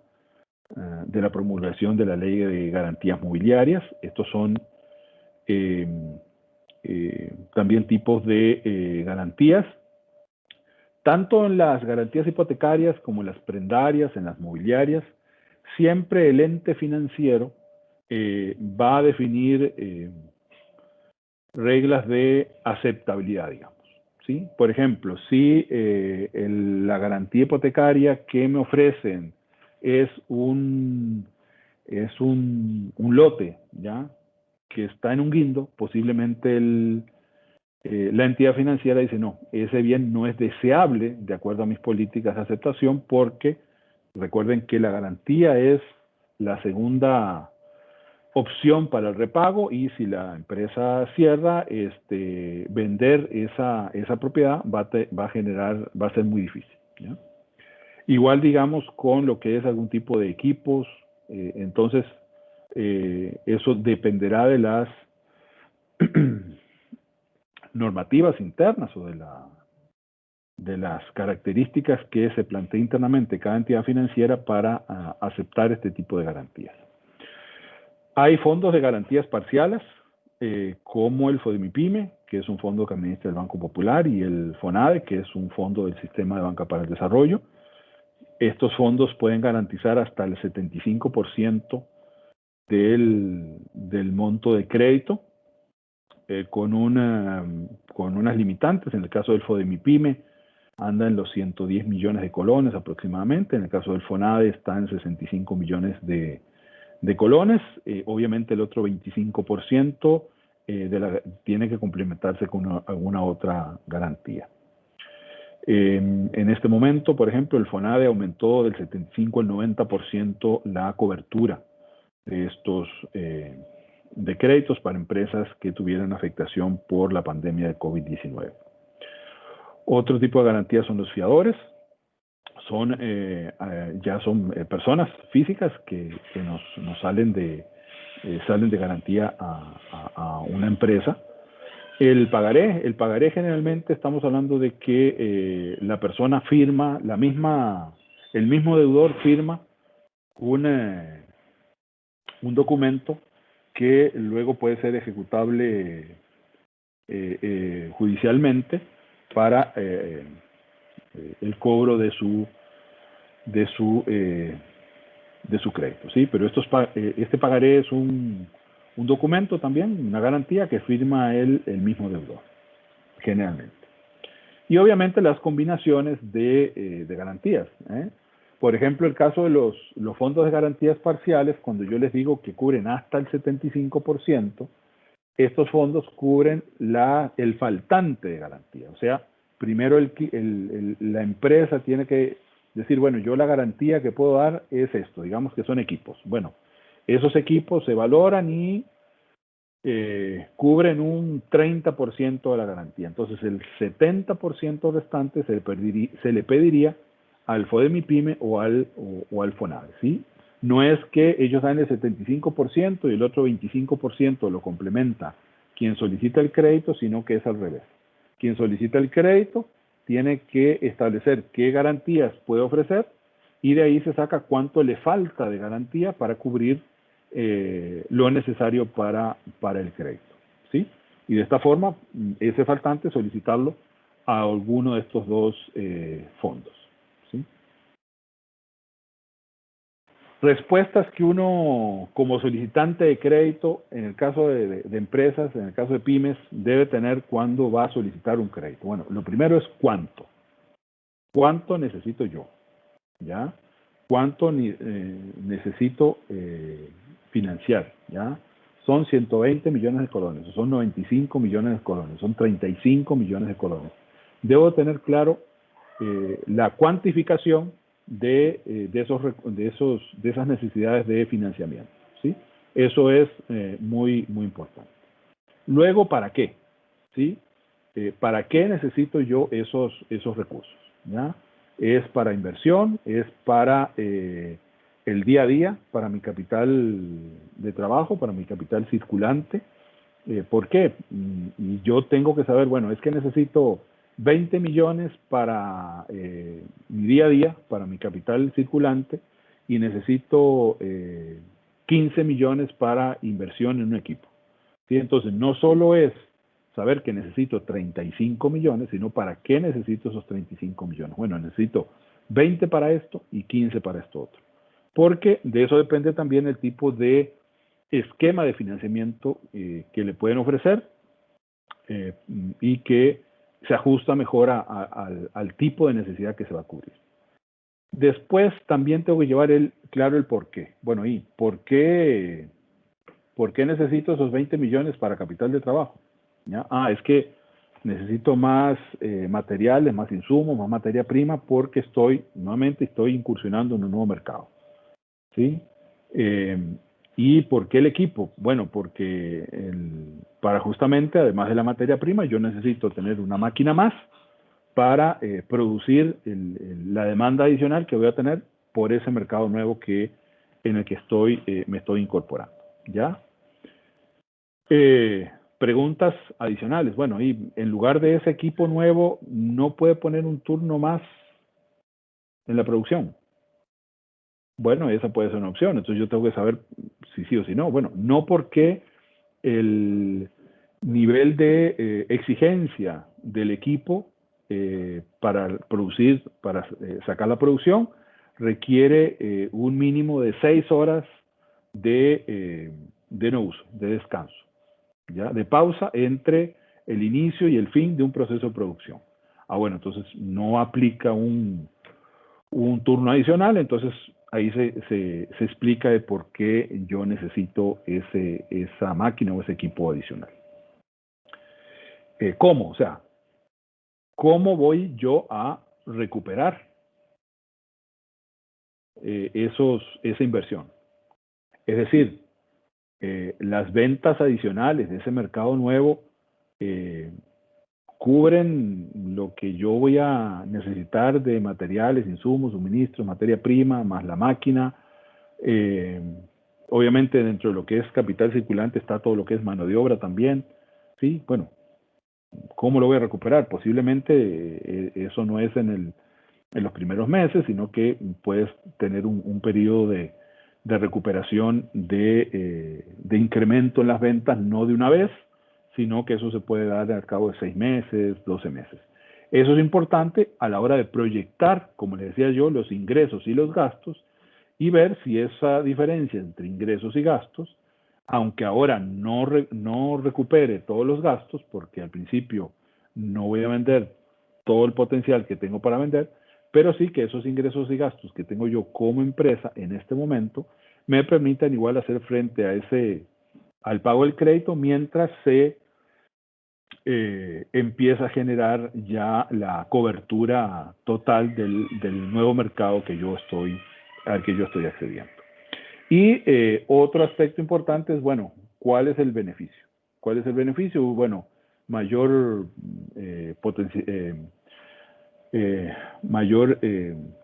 promulgación de la ley de garantías mobiliarias. Estos son también tipos de garantías, tanto en las garantías hipotecarias como en las prendarias, en las mobiliarias. Siempre el ente financiero va a definir reglas de aceptabilidad, digamos, ¿sí? Por ejemplo, si la garantía hipotecaria que me ofrecen es un lote, ¿ya?, que está en un guindo, posiblemente la entidad financiera dice, no, ese bien no es deseable de acuerdo a mis políticas de aceptación, porque recuerden que la garantía es la segunda opción para el repago, y si la empresa cierra, vender esa propiedad va a ser muy difícil, ¿ya? Igual, digamos, con lo que es algún tipo de equipos, entonces eso dependerá de las normativas internas o de las características que se plantea internamente cada entidad financiera para aceptar este tipo de garantías. Hay fondos de garantías parciales, como el FODEMIPYME, que es un fondo que administra el Banco Popular, y el FONADE, que es un fondo del Sistema de Banca para el Desarrollo. Estos fondos pueden garantizar hasta el 75% del monto de crédito, con unas limitantes. En el caso del FODEMIPYME anda en los 110 millones de colones aproximadamente. En el caso del FONADE está en 65 millones de colones. Obviamente el otro 25% tiene que complementarse con alguna otra garantía. En este momento, por ejemplo, el FONADE aumentó del 75 al 90% la cobertura de estos de créditos para empresas que tuvieran afectación por la pandemia de COVID-19. Otro tipo de garantías son los fiadores. Ya son personas físicas que nos salen de garantía a una empresa. El pagaré generalmente estamos hablando de que la persona firma, el mismo deudor firma un documento que luego puede ser ejecutable judicialmente para el cobro de su crédito, ¿sí? Pero este pagaré es un documento también, una garantía que firma el mismo deudor, generalmente. Y obviamente las combinaciones de garantías, ¿eh? Por ejemplo, el caso de los fondos de garantías parciales, cuando yo les digo que cubren hasta el 75%, estos fondos cubren el faltante de garantía. O sea, primero la empresa tiene que decir, bueno, yo la garantía que puedo dar es esto, digamos que son equipos. Bueno, esos equipos se valoran y cubren un 30% de la garantía. Entonces, el 70% restante se le pediría al FODEMIPYME o al FONADE, ¿sí? No es que ellos dan el 75% y el otro 25% lo complementa quien solicita el crédito, sino que es al revés. Quien solicita el crédito tiene que establecer qué garantías puede ofrecer, y de ahí se saca cuánto le falta de garantía para cubrir lo necesario para el crédito, ¿sí? Y de esta forma, ese faltante solicitarlo a alguno de estos dos fondos, ¿sí? Respuestas que uno, como solicitante de crédito, en el caso de empresas, en el caso de pymes, debe tener cuando va a solicitar un crédito. Bueno, lo primero es cuánto. ¿Cuánto necesito yo? ¿Ya? cuánto necesito financiar, ¿ya? Son 120 millones de colones, son 95 millones de colones, son 35 millones de colones. Debo tener claro la cuantificación de esas necesidades de financiamiento, ¿sí? Eso es muy importante. Luego, ¿para qué? ¿Sí? ¿Para qué necesito yo esos recursos? ¿Ya? Es para inversión, es para el día a día, para mi capital de trabajo, para mi capital circulante. ¿Por qué? Y yo tengo que saber, bueno, es que necesito 20 millones para mi día a día, para mi capital circulante, y necesito 15 millones para inversión en un equipo. ¿Sí? Entonces, no solo es saber que necesito 35 millones, sino para qué necesito esos 35 millones. Bueno, necesito 20 para esto y 15 para esto otro. Porque de eso depende también el tipo de esquema de financiamiento que le pueden ofrecer y que se ajusta mejor al tipo de necesidad que se va a cubrir. Después también tengo que llevar claro el por qué. Bueno, ¿y por qué necesito esos 20 millones para capital de trabajo? ¿Ya? Es que necesito más materiales, más insumos, más materia prima porque nuevamente estoy incursionando en un nuevo mercado. ¿Sí? ¿Y por qué el equipo? Bueno, porque para justamente, además de la materia prima, yo necesito tener una máquina más para producir la demanda adicional que voy a tener por ese mercado nuevo en el que me estoy incorporando. ¿Ya? Preguntas adicionales. Bueno, y en lugar de ese equipo nuevo, ¿no puede poner un turno más en la producción? Bueno, esa puede ser una opción. Entonces yo tengo que saber si sí o si no. Bueno, no porque el nivel de exigencia del equipo para producir, para sacar la producción, requiere un mínimo de 6 horas de no uso, de descanso, ¿ya? De pausa entre el inicio y el fin de un proceso de producción. Bueno, entonces no aplica un turno adicional, entonces ahí se explica de por qué yo necesito esa máquina o ese equipo adicional. ¿Cómo? O sea, ¿cómo voy yo a recuperar esa inversión? Es decir, las ventas adicionales de ese mercado nuevo cubren lo que yo voy a necesitar de materiales, insumos, suministros, materia prima, más la máquina. Obviamente dentro de lo que es capital circulante está todo lo que es mano de obra también. Sí, bueno, ¿cómo lo voy a recuperar? Posiblemente eso no es en los primeros meses, sino que puedes tener un periodo de recuperación de incremento en las ventas, no de una vez, sino que eso se puede dar al cabo de 6 meses, 12 meses. Eso es importante a la hora de proyectar, como les decía yo, los ingresos y los gastos y ver si esa diferencia entre ingresos y gastos, aunque ahora no recupere todos los gastos, porque al principio no voy a vender todo el potencial que tengo para vender, pero sí que esos ingresos y gastos que tengo yo como empresa en este momento me permitan igual hacer frente al pago del crédito mientras se empieza a generar ya la cobertura total del nuevo mercado al que yo estoy accediendo. Y otro aspecto importante es, bueno, ¿cuál es el beneficio? ¿Cuál es el beneficio? Bueno, mayor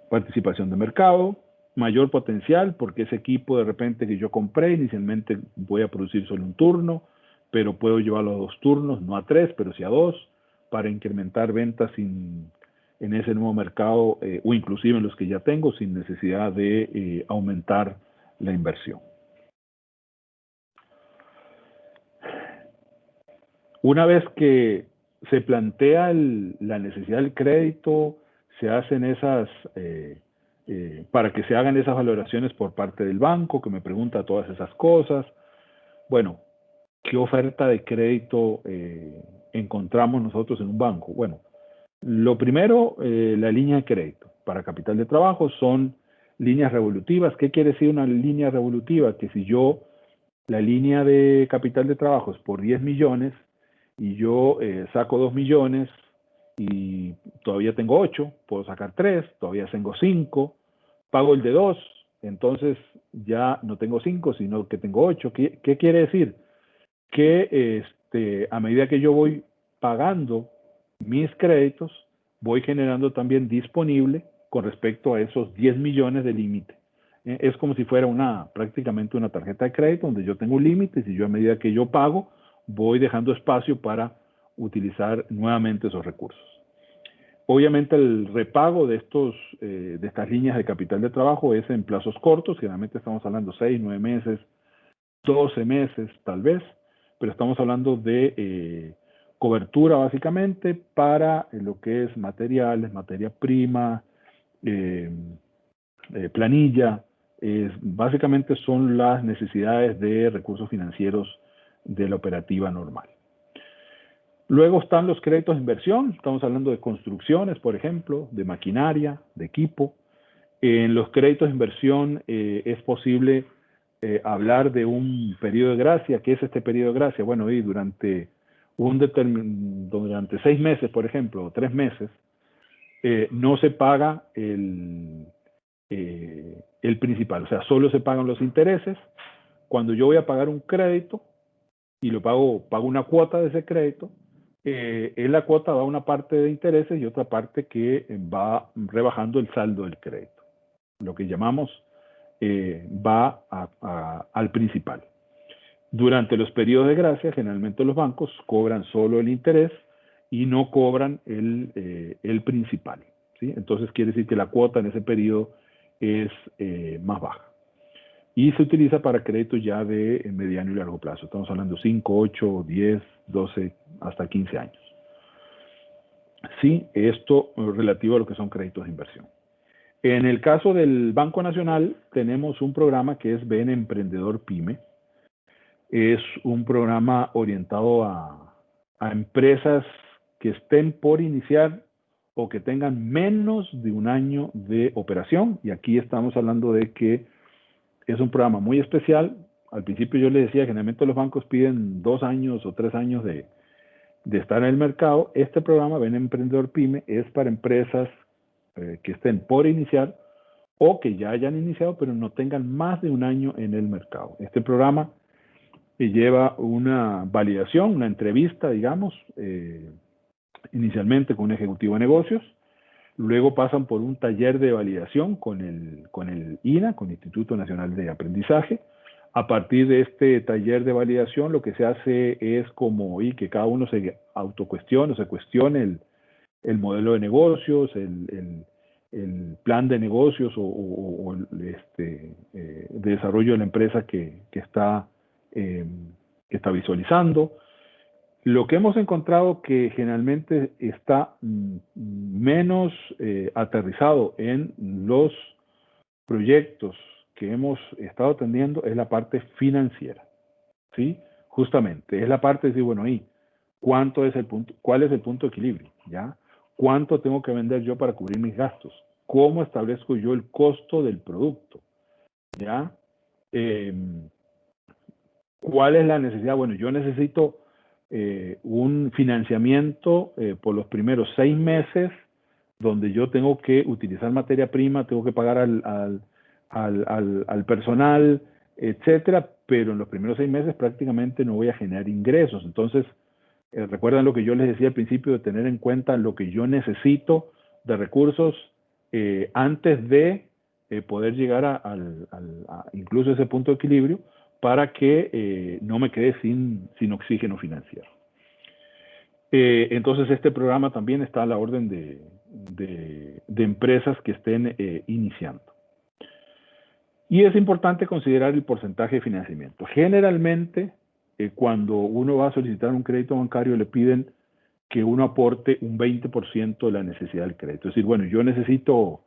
participación de mercado, mayor potencial, porque ese equipo de repente que yo compré, inicialmente voy a producir solo un turno, pero puedo llevarlo a 2 turnos, no a 3, pero sí a 2, para incrementar ventas en ese nuevo mercado o inclusive en los que ya tengo sin necesidad de aumentar la inversión. Una vez que se plantea la necesidad del crédito, se hacen para que se hagan esas valoraciones por parte del banco, que me pregunta todas esas cosas. Bueno, ¿qué oferta de crédito encontramos nosotros en un banco? Bueno, lo primero, la línea de crédito para capital de trabajo son líneas revolutivas. ¿Qué quiere decir una línea revolutiva? Que si yo, la línea de capital de trabajo es por 10 millones y yo saco 2 millones y todavía tengo 8, puedo sacar 3, todavía tengo 5, pago el de 2, entonces ya no tengo 5, sino que tengo 8. ¿Qué quiere decir? Que a medida que yo voy pagando mis créditos, voy generando también disponible con respecto a esos 10 millones de límite. Es como si fuera prácticamente una tarjeta de crédito donde yo tengo un límite y si yo a medida que yo pago, voy dejando espacio para utilizar nuevamente esos recursos. Obviamente el repago de estas líneas de capital de trabajo es en plazos cortos, generalmente estamos hablando 6, 9 meses, 12 meses tal vez, pero estamos hablando de cobertura básicamente para lo que es materiales, materia prima, planilla, básicamente son las necesidades de recursos financieros de la operativa normal. Luego están los créditos de inversión, estamos hablando de construcciones, por ejemplo, de maquinaria, de equipo. En los créditos de inversión es posible hablar de un periodo de gracia. ¿Qué es este periodo de gracia? Bueno, y durante 6 meses, por ejemplo, o 3 meses, no se paga el principal, o sea, solo se pagan los intereses. Cuando yo voy a pagar un crédito y lo pago una cuota de ese crédito, en la cuota va una parte de intereses y otra parte que va rebajando el saldo del crédito. Lo que llamamos va al principal. Durante los periodos de gracia, generalmente los bancos cobran solo el interés y no cobran el principal, ¿sí? Entonces quiere decir que la cuota en ese periodo es más baja. Y se utiliza para créditos ya de mediano y largo plazo. Estamos hablando de 5, 8, 10, 12, hasta 15 años. Sí, esto relativo a lo que son créditos de inversión. En el caso del Banco Nacional, tenemos un programa que es Ven Emprendedor Pyme. Es un programa orientado a empresas que estén por iniciar o que tengan menos de un año de operación. Y aquí estamos hablando de que es un programa muy especial. Al principio yo les decía, generalmente los bancos piden 2 años o 3 años de estar en el mercado. Este programa, Ven Emprendedor Pyme, es para empresas que estén por iniciar o que ya hayan iniciado, pero no tengan más de un año en el mercado. Este programa lleva una validación, una entrevista, digamos, inicialmente con un ejecutivo de negocios. Luego pasan por un taller de validación con el INA, con el Instituto Nacional de Aprendizaje. A partir de este taller de validación, lo que se hace es que cada uno se autocuestione, se cuestione el modelo de negocios, el plan de negocios o de desarrollo de la empresa que está visualizando. Lo que hemos encontrado que generalmente está menos aterrizado en los proyectos que hemos estado atendiendo es la parte financiera, ¿sí? Justamente, es la parte de decir, bueno, ¿cuál es el punto de equilibrio? ¿Ya? ¿Cuánto tengo que vender yo para cubrir mis gastos? ¿Cómo establezco yo el costo del producto? ¿Ya? ¿Cuál es la necesidad? Bueno, yo necesito un financiamiento por los primeros 6 meses donde yo tengo que utilizar materia prima, tengo que pagar al personal, etcétera, pero en los primeros 6 meses prácticamente no voy a generar ingresos. Entonces, recuerdan lo que yo les decía al principio de tener en cuenta lo que yo necesito de recursos antes de poder llegar a incluso ese punto de equilibrio para que no me quede sin oxígeno financiero. Entonces este programa también está a la orden de empresas que estén iniciando. Y es importante considerar el porcentaje de financiamiento. Generalmente, cuando uno va a solicitar un crédito bancario, le piden que uno aporte un 20% de la necesidad del crédito. Es decir, bueno, yo necesito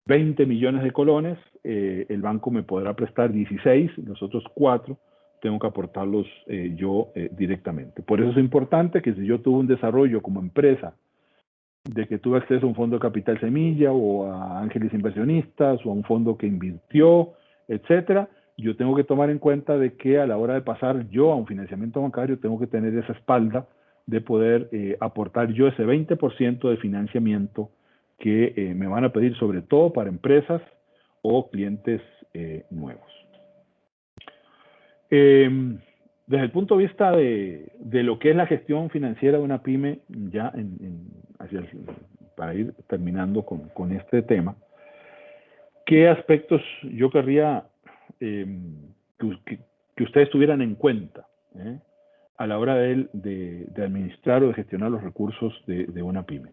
20 millones de colones, el banco me podrá prestar 16, los otros 4 tengo que aportarlos yo directamente. Por eso es importante que si yo tuve un desarrollo como empresa de que tuve acceso a un fondo de capital semilla o a ángeles inversionistas o a un fondo que invirtió, etcétera, yo tengo que tomar en cuenta de que a la hora de pasar yo a un financiamiento bancario tengo que tener esa espalda de poder aportar yo ese 20% de financiamiento que me van a pedir, sobre todo para empresas o clientes nuevos. Desde el punto de vista de lo que es la gestión financiera de una pyme, ya para ir terminando con este tema, ¿qué aspectos yo querría que ustedes tuvieran en cuenta a la hora de administrar o de gestionar los recursos de una pyme?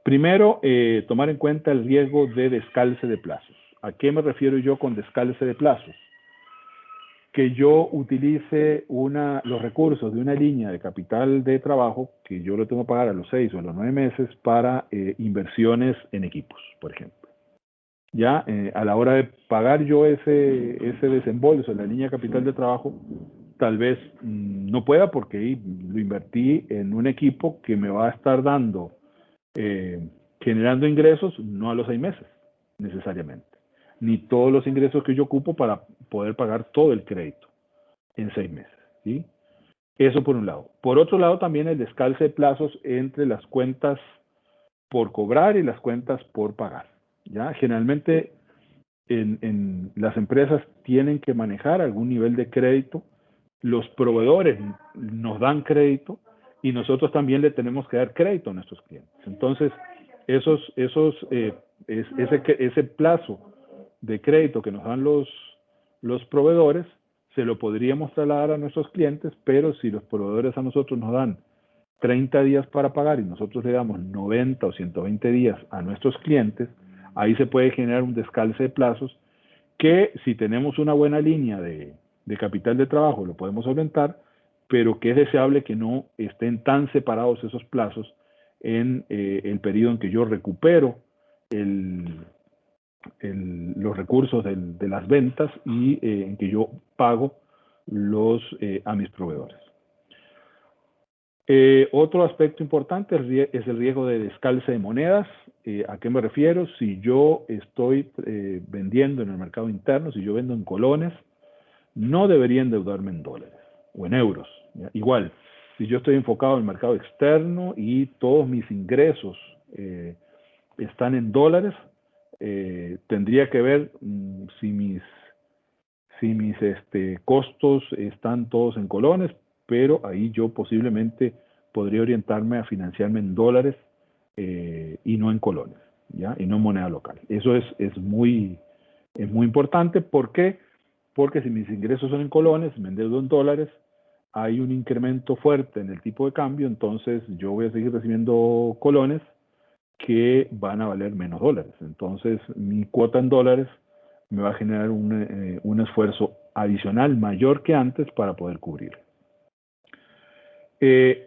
Primero, tomar en cuenta el riesgo de descalce de plazos. ¿A qué me refiero yo con descalce de plazos? Que yo utilice los recursos de una línea de capital de trabajo que yo lo tengo que pagar a los 6 o a los 9 meses para inversiones en equipos, por ejemplo. Ya a la hora de pagar yo ese desembolso en la línea de capital de trabajo, tal vez no pueda porque lo invertí en un equipo que me va a estar dando, generando ingresos no a los 6 meses necesariamente, ni todos los ingresos que yo ocupo para poder pagar todo el crédito en 6 meses, ¿sí? Eso por un lado. Por otro lado, también el descalce de plazos entre las cuentas por cobrar y las cuentas por pagar, ¿ya? Generalmente en las empresas tienen que manejar algún nivel de crédito, los proveedores nos dan crédito y nosotros también le tenemos que dar crédito a nuestros clientes. Entonces, ese plazo de crédito que nos dan los proveedores, se lo podríamos trasladar a nuestros clientes, pero si los proveedores a nosotros nos dan 30 días para pagar y nosotros le damos 90 o 120 días a nuestros clientes, ahí se puede generar un descalce de plazos que si tenemos una buena línea de capital de trabajo lo podemos solventar, pero que es deseable que no estén tan separados esos plazos en el periodo en que yo recupero los recursos de las ventas y en que yo pago a mis proveedores. Otro aspecto importante es el riesgo de descalce de monedas. ¿A qué me refiero? Si yo estoy vendiendo en el mercado interno, si yo vendo en colones, no debería endeudarme en dólares o en euros. ¿Ya? Igual, si yo estoy enfocado en el mercado externo y todos mis ingresos están en dólares, tendría que ver si mis costos están todos en colones, pero ahí yo posiblemente podría orientarme a financiarme en dólares y no en colones, ¿ya? Y no en moneda local. Eso es muy importante. ¿Por qué? Porque si mis ingresos son en colones, me endeudo en dólares, hay un incremento fuerte en el tipo de cambio, entonces yo voy a seguir recibiendo colones que van a valer menos dólares. Entonces mi cuota en dólares me va a generar un esfuerzo adicional mayor que antes para poder cubrir.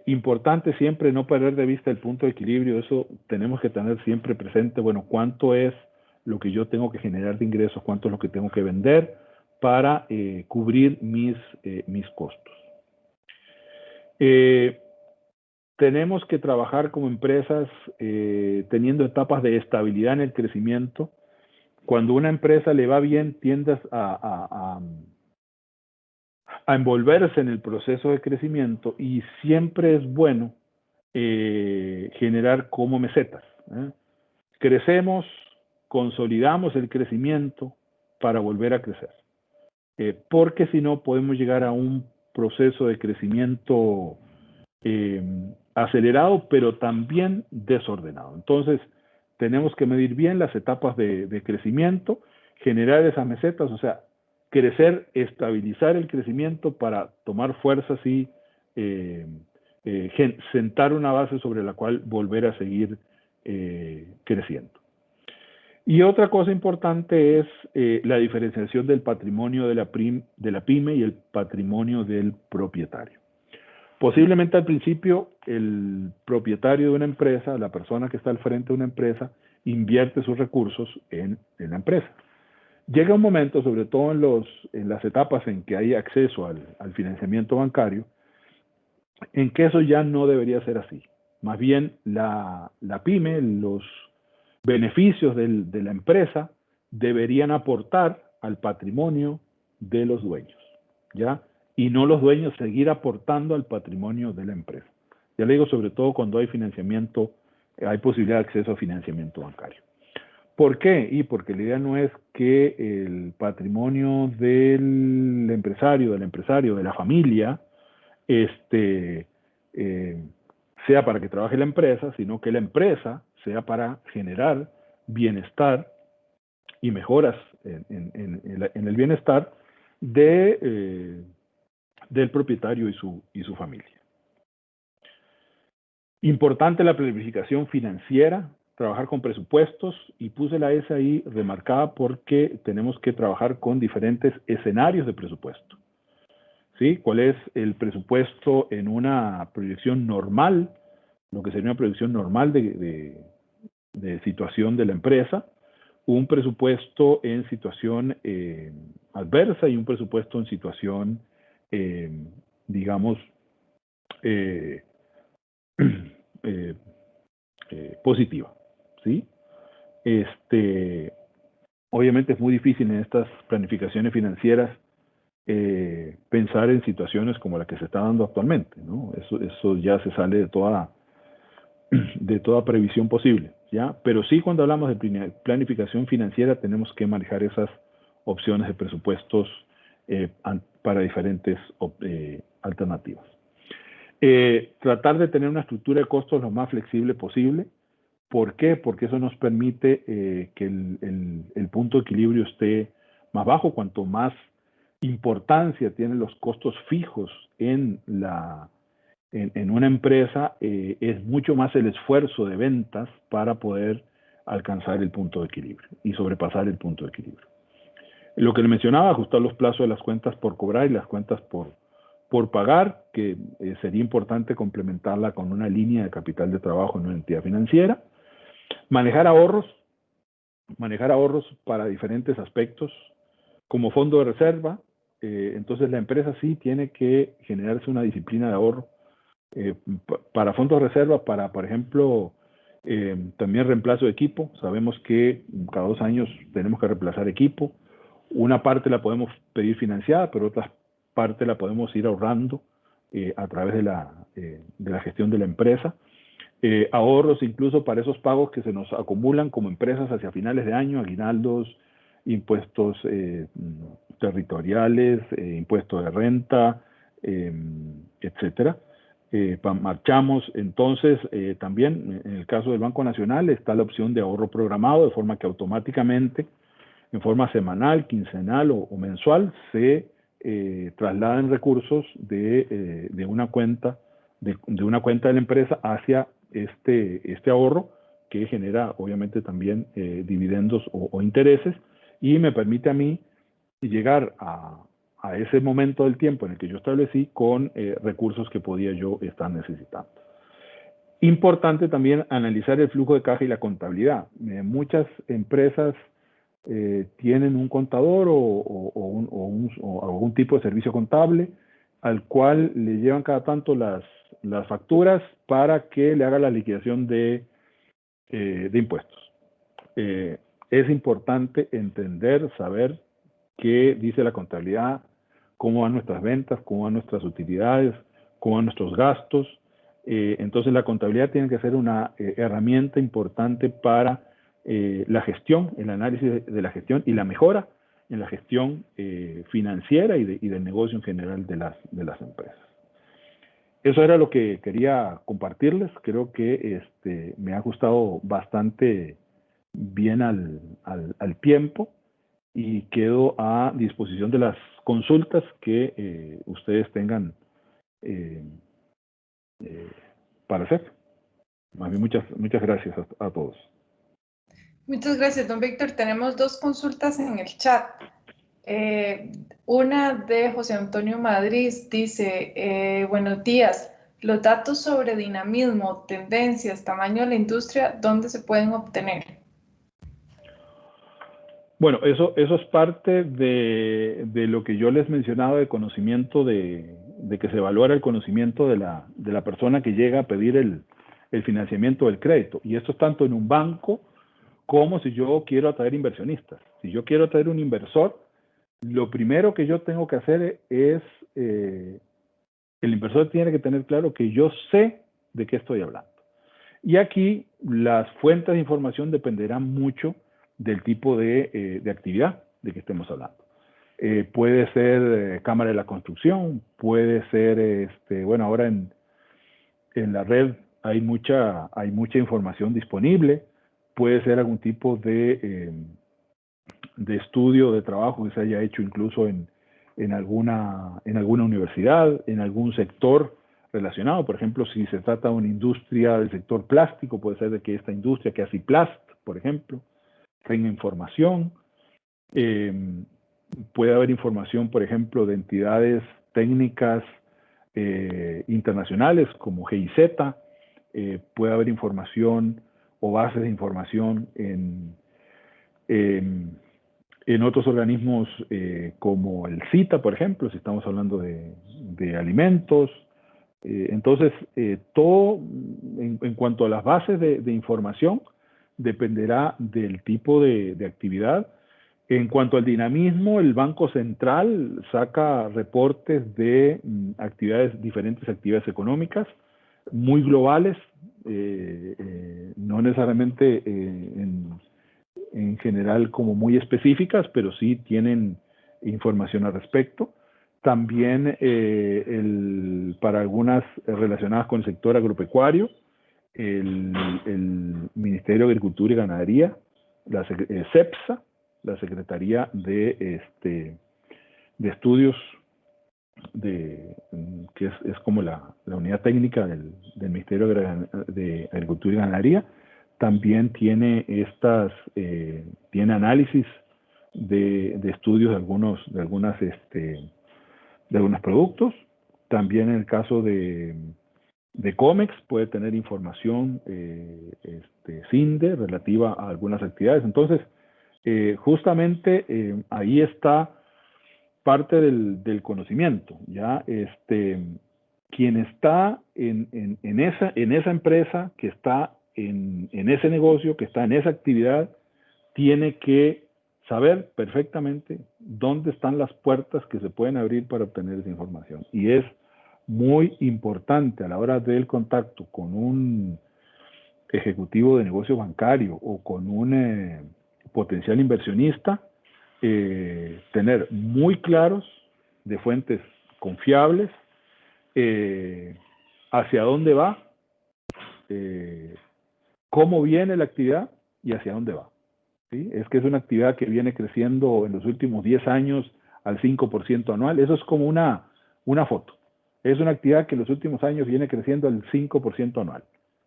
Importante siempre no perder de vista el punto de equilibrio, eso tenemos que tener siempre presente, bueno, cuánto es lo que yo tengo que generar de ingresos, cuánto es lo que tengo que vender para cubrir mis costos. Tenemos que trabajar como empresas teniendo etapas de estabilidad en el crecimiento. Cuando una empresa le va bien, tiendes a envolverse en el proceso de crecimiento y siempre es bueno generar como mesetas. Crecemos, consolidamos el crecimiento para volver a crecer. Porque si no, podemos llegar a un proceso de crecimiento acelerado, pero también desordenado. Entonces, tenemos que medir bien las etapas de crecimiento, generar esas mesetas, o sea, crecer, estabilizar el crecimiento para tomar fuerzas y sentar una base sobre la cual volver a seguir creciendo. Y otra cosa importante es la diferenciación del patrimonio de la pyme y el patrimonio del propietario. Posiblemente al principio el propietario de una empresa, la persona que está al frente de una empresa, invierte sus recursos en la empresa. Llega un momento, sobre todo en las etapas en que hay acceso al financiamiento bancario, en que eso ya no debería ser así. Más bien la pyme, los beneficios de la empresa deberían aportar al patrimonio de los dueños, ¿ya? Y no los dueños seguir aportando al patrimonio de la empresa. Ya le digo, sobre todo cuando hay financiamiento, hay posibilidad de acceso a financiamiento bancario. ¿Por qué? Y porque la idea no es que el patrimonio del empresario, de la familia, sea para que trabaje la empresa, sino que la empresa sea para generar bienestar y mejoras en el bienestar del propietario y su familia. Importante la planificación financiera, trabajar con presupuestos, y puse la S ahí remarcada porque tenemos que trabajar con diferentes escenarios de presupuesto. ¿Sí? ¿Cuál es el presupuesto en una proyección normal? Lo que sería una proyección normal de situación de la empresa, un presupuesto en situación adversa y un presupuesto en situación, digamos, positiva, ¿sí? Obviamente es muy difícil en estas planificaciones financieras pensar en situaciones como la que se está dando actualmente, ¿no? Eso ya se sale de toda previsión posible, ¿ya? Pero sí, cuando hablamos de planificación financiera tenemos que manejar esas opciones de presupuestos para diferentes alternativas. Tratar de tener una estructura de costos lo más flexible posible. ¿Por qué? Porque eso nos permite que el punto de equilibrio esté más bajo. Cuanto más importancia tienen los costos fijos en una empresa, es mucho más el esfuerzo de ventas para poder alcanzar el punto de equilibrio y sobrepasar el punto de equilibrio. Lo que le mencionaba, ajustar los plazos de las cuentas por cobrar y las cuentas por pagar, que sería importante complementarla con una línea de capital de trabajo en una entidad financiera. Manejar ahorros para diferentes aspectos, como fondo de reserva. Entonces la empresa sí tiene que generarse una disciplina de ahorro para fondos de reserva, para, por ejemplo, también reemplazo de equipo. Sabemos que cada 2 años tenemos que reemplazar equipo. Una parte la podemos pedir financiada, pero otra parte la podemos ir ahorrando a través de la gestión de la empresa. Ahorros incluso para esos pagos que se nos acumulan como empresas hacia finales de año, aguinaldos, impuestos territoriales, impuestos de renta, etcétera. Marchamos entonces también, en el caso del Banco Nacional, está la opción de ahorro programado, de forma que automáticamente, en forma semanal, quincenal o mensual, se trasladen recursos de una cuenta de la empresa hacia este ahorro, que genera obviamente también dividendos o intereses, y me permite a mí llegar a ese momento del tiempo en el que yo establecí con recursos que podía yo estar necesitando. Importante también analizar el flujo de caja y la contabilidad. Muchas empresas tienen un contador o algún tipo de servicio contable al cual le llevan cada tanto las facturas para que le haga la liquidación de impuestos. Es importante entender, saber qué dice la contabilidad, cómo van nuestras ventas, cómo van nuestras utilidades, cómo van nuestros gastos. Entonces la contabilidad tiene que ser una herramienta importante para la gestión, el análisis de la gestión y la mejora en la gestión financiera y del negocio en general de las empresas. Eso era lo que quería compartirles. Creo que me ha ajustado bastante bien al tiempo y quedo a disposición de las consultas que ustedes tengan para hacer. Muchas gracias a todos. Muchas gracias, don Víctor. Tenemos 2 consultas en el chat. Una de José Antonio Madrid dice, buenos días, los datos sobre dinamismo, tendencias, tamaño de la industria, ¿dónde se pueden obtener? Bueno, eso es parte de lo que yo les mencionaba de conocimiento, de que se evaluara el conocimiento de la persona que llega a pedir el financiamiento del crédito. Y esto es tanto en un banco como si yo quiero atraer inversionistas. Si yo quiero atraer un inversor, lo primero que yo tengo que hacer es, el inversor tiene que tener claro que yo sé de qué estoy hablando. Y aquí las fuentes de información dependerán mucho del tipo de actividad de que estemos hablando. Puede ser Cámara de la Construcción, puede ser, bueno, ahora en la red hay mucha información disponible, puede ser algún tipo de estudio, de trabajo que se haya hecho incluso en alguna universidad, en algún sector relacionado. Por ejemplo, si se trata de una industria del sector plástico, puede ser de que esta industria, que hace plast, por ejemplo, tenga información. Puede haber información, por ejemplo, de entidades técnicas internacionales como GIZ. Puede haber información o bases de información en otros organismos como el CITA, por ejemplo, si estamos hablando de alimentos. Entonces, todo en cuanto a las bases de información dependerá del tipo de actividad. En cuanto al dinamismo, el Banco Central saca reportes de diferentes actividades económicas, muy globales, no necesariamente en general como muy específicas, pero sí tienen información al respecto. También para algunas relacionadas con el sector agropecuario, el Ministerio de Agricultura y Ganadería, la CEPSA, la Secretaría de Estudios, que es como la unidad técnica del Ministerio de Agricultura y Ganadería, también tiene tiene análisis de estudios de algunos productos. También en el caso de COMEX puede tener información CINDE relativa a algunas actividades. Entonces, justamente ahí está parte del conocimiento, ¿ya? Quien está en esa empresa, que está en ese negocio, que está en esa actividad, tiene que saber perfectamente dónde están las puertas que se pueden abrir para obtener esa información. Y es muy importante a la hora del contacto con un ejecutivo de negocio bancario o con un potencial inversionista, tener muy claros, de fuentes confiables, hacia dónde va, cómo viene la actividad y hacia dónde va. ¿Sí? Es que es una actividad que viene creciendo en los últimos 10 años al 5% anual. Eso es como una foto. Es una actividad que en los últimos años viene creciendo al 5% anual.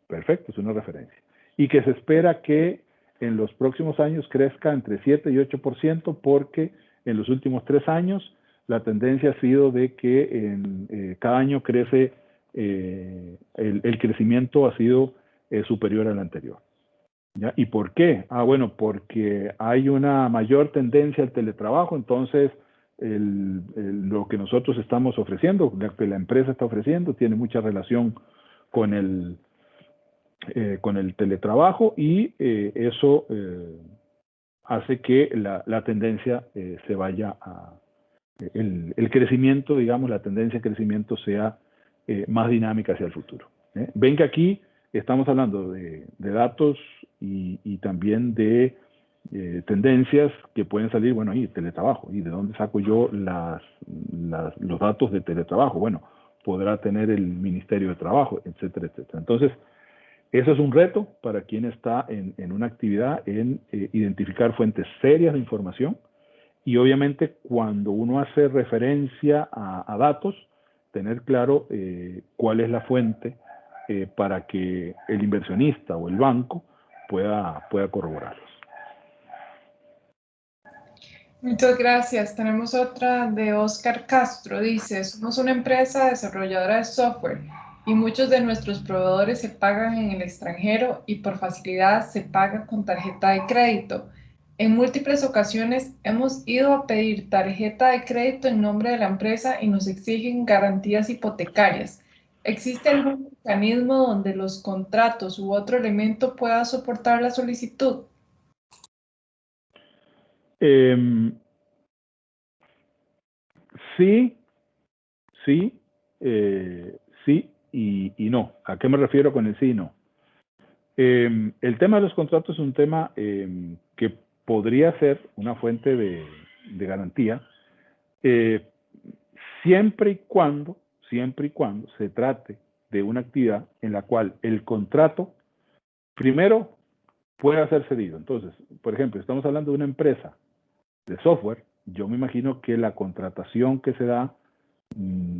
Perfecto, es una referencia. Y que se espera que en los próximos años crezca entre 7 y 8%, porque en los últimos 3 años la tendencia ha sido de que cada año crece, el crecimiento ha sido superior al anterior. ¿Ya? ¿Y por qué? Bueno, porque hay una mayor tendencia al teletrabajo. Entonces lo que nosotros estamos ofreciendo, lo que la empresa está ofreciendo, tiene mucha relación con el teletrabajo, y eso hace que la tendencia se vaya el crecimiento, digamos, la tendencia de crecimiento sea más dinámica hacia el futuro. Ven que aquí estamos hablando de datos y también de tendencias que pueden salir, bueno, ahí, teletrabajo. ¿Y de dónde saco yo los datos de teletrabajo? Bueno, podrá tener el Ministerio de Trabajo, etcétera, etcétera. Entonces, eso es un reto para quien está en una actividad, en identificar fuentes serias de información. Y obviamente cuando uno hace referencia a datos, tener claro cuál es la fuente para que el inversionista o el banco pueda corroborarlos. Muchas gracias. Tenemos otra de Oscar Castro. Dice, somos una empresa desarrolladora de software y muchos de nuestros proveedores se pagan en el extranjero y por facilidad se paga con tarjeta de crédito. En múltiples ocasiones hemos ido a pedir tarjeta de crédito en nombre de la empresa y nos exigen garantías hipotecarias. ¿Existe algún mecanismo donde los contratos u otro elemento pueda soportar la solicitud? Em, sí, sí, sí y no. ¿A qué me refiero con el sí y no? El tema de los contratos es un tema que podría ser una fuente de garantía, eh, siempre y cuando se trate de una actividad en la cual el contrato, primero, pueda ser cedido. Entonces, por ejemplo, estamos hablando de una empresa de software, yo me imagino que la contratación que se da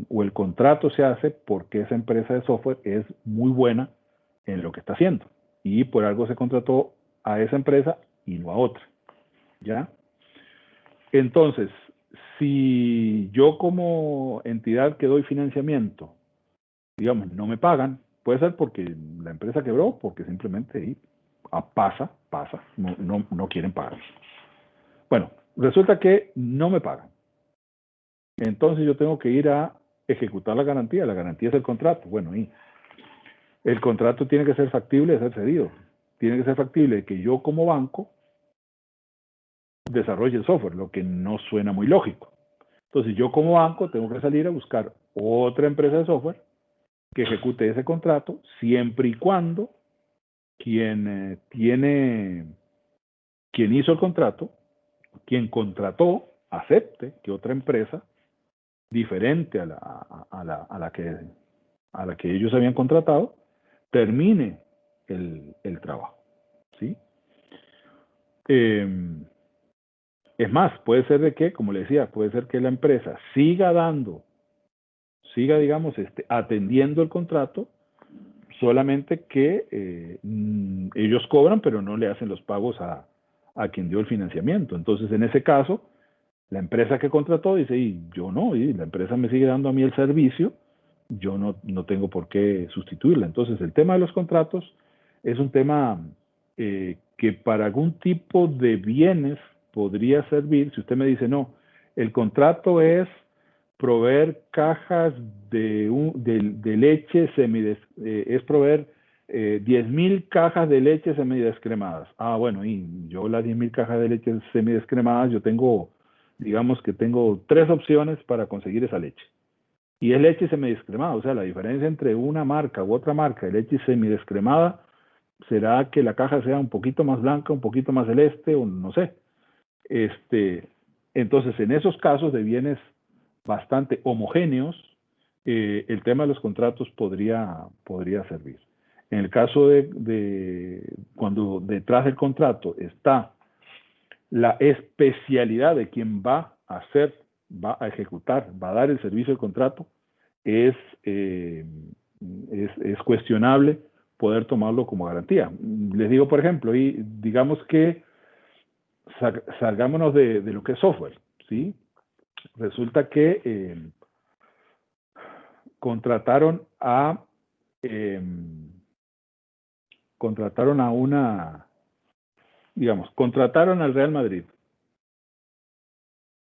o el contrato se hace porque esa empresa de software es muy buena en lo que está haciendo y por algo se contrató a esa empresa y no a otra, ¿ya? Entonces, si yo como entidad que doy financiamiento, digamos, no me pagan, puede ser porque la empresa quebró, porque simplemente pasa, no quieren pagar. Bueno, resulta que no me pagan. Entonces yo tengo que ir a ejecutar la garantía es el contrato. Bueno, y el contrato tiene que ser factible de ser cedido. Tiene que ser factible de que yo como banco desarrolle el software, lo que no suena muy lógico. Entonces yo como banco tengo que salir a buscar otra empresa de software que ejecute ese contrato siempre y cuando quien hizo el contrato, quien contrató, acepte que otra empresa diferente a la que ellos habían contratado termine el trabajo, ¿sí? Es más, puede ser de que, como le decía, puede ser que la empresa siga, digamos, atendiendo el contrato, solamente que ellos cobran, pero no le hacen los pagos a quien dio el financiamiento. Entonces, en ese caso, la empresa que contrató dice, y yo no, y la empresa me sigue dando a mí el servicio, yo no tengo por qué sustituirla. Entonces, el tema de los contratos es un tema que para algún tipo de bienes podría servir. Si usted me dice, no, el contrato es proveer cajas de leche es proveer 10.000 cajas de leche semidescremadas. Ah, bueno, y yo las 10.000 cajas de leche semidescremadas, yo tengo, digamos que tengo 3 opciones para conseguir esa leche. Y es leche semidescremada, o sea, la diferencia entre una marca u otra marca de leche semidescremada será que la caja sea un poquito más blanca, un poquito más celeste, o no sé. Entonces, en esos casos de bienes bastante homogéneos, el tema de los contratos podría servir. En el caso de cuando detrás del contrato está la especialidad de quien va a ejecutar, va a dar el servicio del contrato, es cuestionable poder tomarlo como garantía. Les digo, por ejemplo, y digamos que salgámonos de lo que es software, ¿sí? Resulta que contrataron a contrataron al Real Madrid,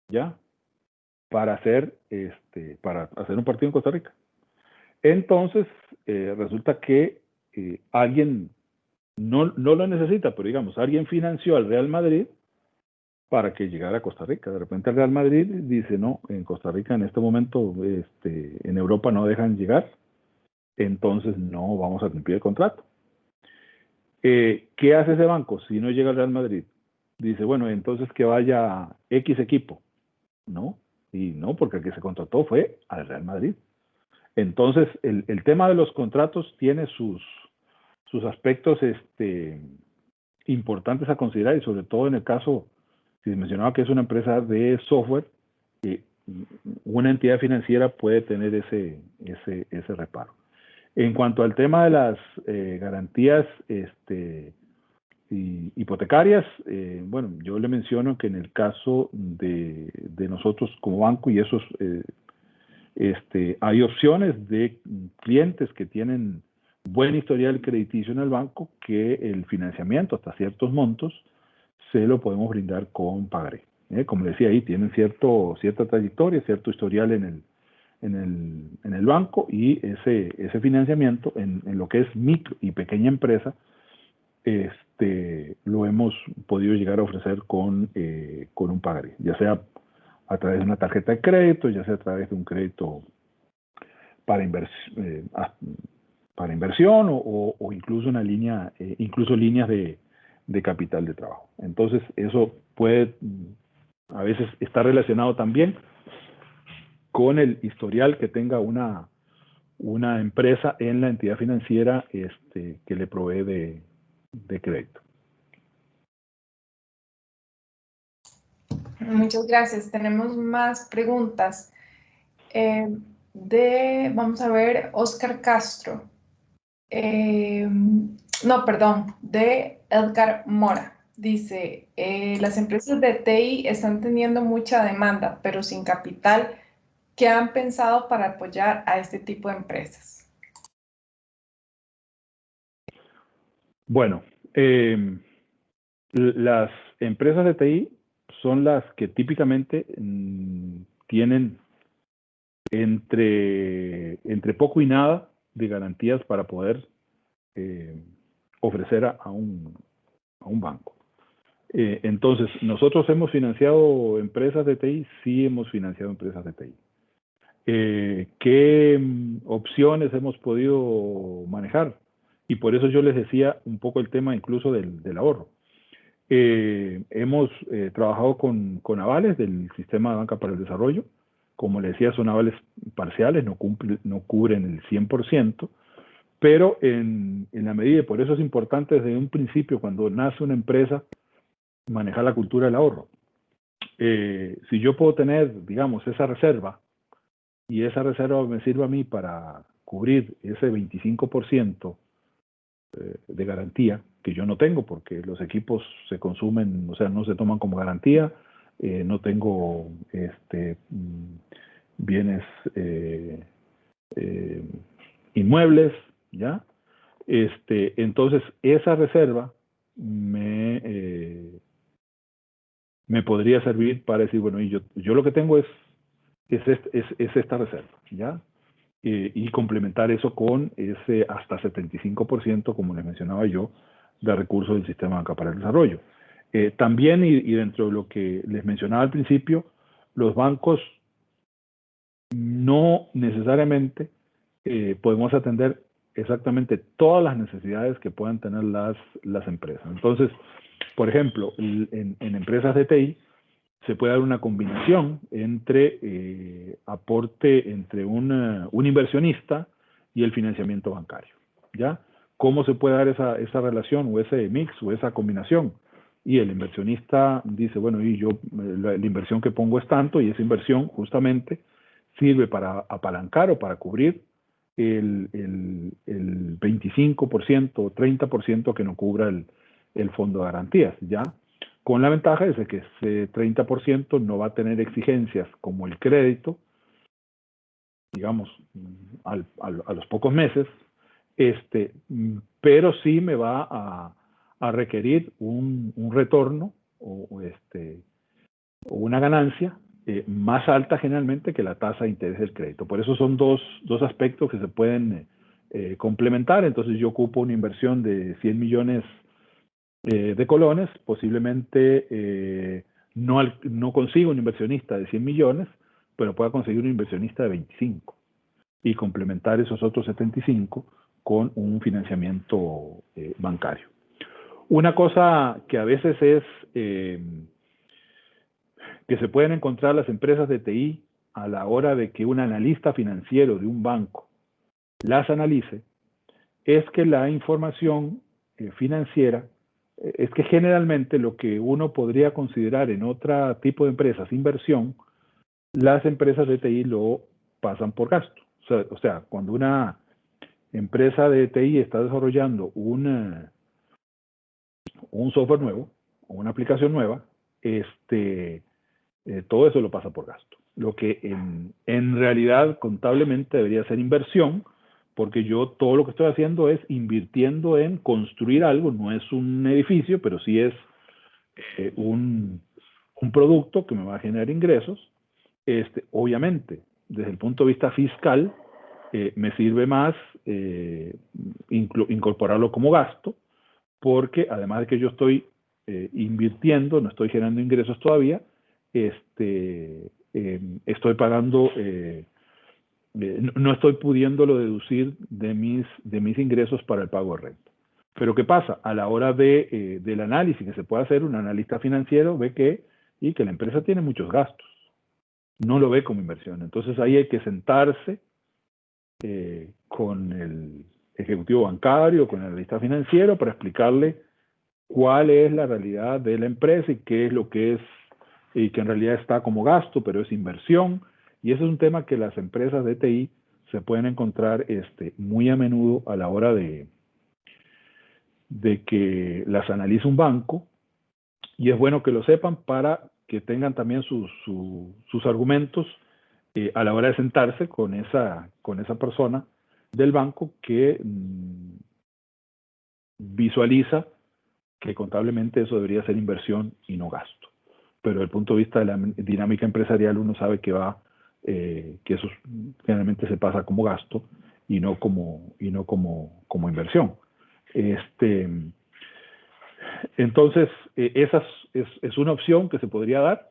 ¿ya? Para hacer un partido en Costa Rica. Entonces, resulta que alguien no lo necesita, pero digamos, alguien financió al Real Madrid para que llegara a Costa Rica. De repente el Real Madrid dice, no, en Costa Rica en este momento, en Europa no dejan llegar, entonces no vamos a cumplir el contrato. ¿Qué hace ese banco si no llega al Real Madrid? Dice, bueno, entonces que vaya X equipo. No, y no, porque el que se contrató fue al Real Madrid. Entonces, el tema de los contratos tiene sus aspectos importantes a considerar y sobre todo en el caso, si mencionaba que es una empresa de software, una entidad financiera puede tener ese reparo. En cuanto al tema de las garantías hipotecarias, bueno, yo le menciono que en el caso de nosotros como banco, y esos hay opciones de clientes que tienen buen historial crediticio en el banco que el financiamiento hasta ciertos montos se lo podemos brindar con pagaré. Como decía ahí, tienen cierta trayectoria, cierto historial en en el banco, y ese financiamiento en lo que es micro y pequeña empresa lo hemos podido llegar a ofrecer con un pagaré, ya sea a través de una tarjeta de crédito, ya sea a través de un crédito para inversión o incluso una línea, incluso líneas de capital de trabajo. Entonces, eso puede a veces estar relacionado también con el historial que tenga una empresa en la entidad financiera que le provee de crédito. Muchas gracias. Tenemos más preguntas. Vamos a ver, Oscar Castro. No, perdón, de Edgar Mora. Dice, las empresas de TI están teniendo mucha demanda, pero sin capital. ¿Qué han pensado para apoyar a este tipo de empresas? Bueno, las empresas de TI son las que típicamente tienen entre poco y nada de garantías para poder ofrecer a un banco. Entonces, nosotros hemos financiado empresas de TI, sí hemos financiado empresas de TI. ¿Qué opciones hemos podido manejar? Y por eso yo les decía un poco el tema incluso del ahorro. Hemos trabajado con avales del Sistema de Banca para el Desarrollo. Como les decía, son avales parciales, no cubren el 100%, pero en la medida, y por eso es importante desde un principio, cuando nace una empresa, manejar la cultura del ahorro. Si yo puedo tener, digamos, esa reserva, y esa reserva me sirve a mí para cubrir ese 25% de garantía, que yo no tengo porque los equipos se consumen, o sea, no se toman como garantía, no tengo bienes inmuebles, ¿ya? Entonces, esa reserva me podría servir para decir, bueno, y yo lo que tengo es esta reserva, ¿ya? Y complementar eso con ese hasta 75%, como les mencionaba yo, de recursos del Sistema de Banca para el Desarrollo. También, y dentro de lo que les mencionaba al principio, los bancos no necesariamente podemos atender exactamente todas las necesidades que puedan tener las empresas. Entonces, por ejemplo, en empresas de TI, se puede dar una combinación entre aporte entre un inversionista y el financiamiento bancario, ¿ya? ¿Cómo se puede dar esa relación o ese mix o esa combinación? Y el inversionista dice, bueno, y yo la inversión que pongo es tanto, y esa inversión justamente sirve para apalancar o para cubrir el 25% o 30% que no cubra el fondo de garantías, ¿ya? Con la ventaja de que ese 30% no va a tener exigencias como el crédito, digamos, a los pocos meses, pero sí me va a requerir un retorno o una ganancia más alta generalmente que la tasa de interés del crédito. Por eso son dos aspectos que se pueden complementar. Entonces yo ocupo una inversión de 100 millones de colones, posiblemente no consigo un inversionista de 100 millones, pero pueda conseguir un inversionista de 25 y complementar esos otros 75 con un financiamiento bancario. Una cosa que a veces es que se pueden encontrar las empresas de TI a la hora de que un analista financiero de un banco las analice, es que la información financiera es que generalmente lo que uno podría considerar en otro tipo de empresas inversión, las empresas de TI lo pasan por gasto. O sea, cuando una empresa de TI está desarrollando un software nuevo o una aplicación nueva, todo eso lo pasa por gasto. Lo que en realidad contablemente debería ser inversión, porque yo todo lo que estoy haciendo es invirtiendo en construir algo, no es un edificio, pero sí es un producto que me va a generar ingresos. Obviamente, desde el punto de vista fiscal, me sirve más incorporarlo como gasto, porque además de que yo estoy invirtiendo, no estoy generando ingresos todavía, estoy pagando, no estoy pudiéndolo deducir de mis ingresos para el pago de renta. Pero ¿qué pasa? A la hora del análisis que se puede hacer, un analista financiero ve que la empresa tiene muchos gastos, no lo ve como inversión. Entonces ahí hay que sentarse con el ejecutivo bancario, con el analista financiero, para explicarle cuál es la realidad de la empresa y qué es lo que es, y que en realidad está como gasto, pero es inversión. Y ese es un tema que las empresas de TI se pueden encontrar muy a menudo a la hora de que las analice un banco, y es bueno que lo sepan para que tengan también sus argumentos a la hora de sentarse con esa persona del banco que visualiza que contablemente eso debería ser inversión y no gasto. Pero desde el punto de vista de la dinámica empresarial, uno sabe que que eso generalmente se pasa como gasto y no como inversión. Entonces, esa es una opción que se podría dar,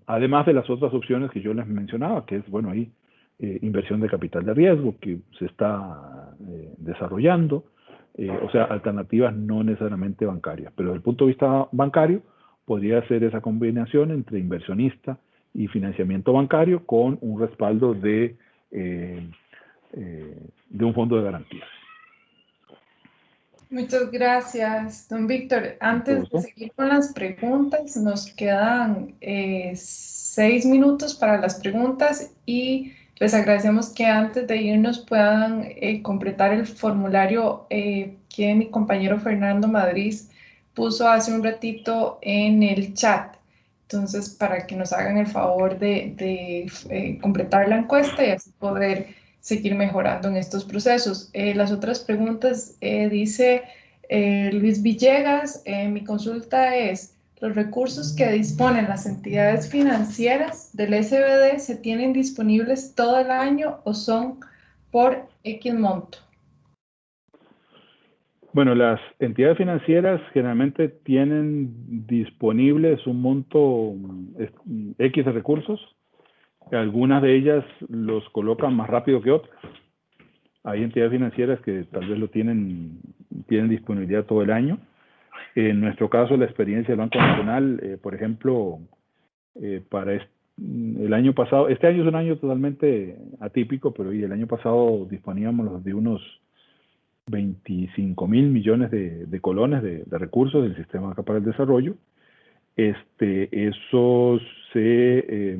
además de las otras opciones que yo les mencionaba, que es, bueno, ahí inversión de capital de riesgo que se está desarrollando, o sea, alternativas no necesariamente bancarias, pero desde el punto de vista bancario podría ser esa combinación entre inversionista y financiamiento bancario con un respaldo de un fondo de garantías. Muchas gracias, don Víctor. Antes de seguir con las preguntas, nos quedan 6 minutos para las preguntas y les agradecemos que antes de irnos puedan completar el formulario que mi compañero Fernando Madrid puso hace un ratito en el chat. Entonces, para que nos hagan el favor de completar la encuesta y así poder seguir mejorando en estos procesos. Las otras preguntas, dice Luis Villegas, mi consulta es, ¿los recursos que disponen las entidades financieras del SBD se tienen disponibles todo el año o son por X monto? Bueno, las entidades financieras generalmente tienen disponibles un monto X de recursos. Algunas de ellas los colocan más rápido que otras. Hay entidades financieras que tal vez tienen disponibilidad todo el año. En nuestro caso, la experiencia del Banco Nacional, por ejemplo, para el año pasado, este año es un año totalmente atípico, pero el año pasado disponíamos de unos 25.000 millones de colones de recursos del Sistema Banca para el Desarrollo. Eso se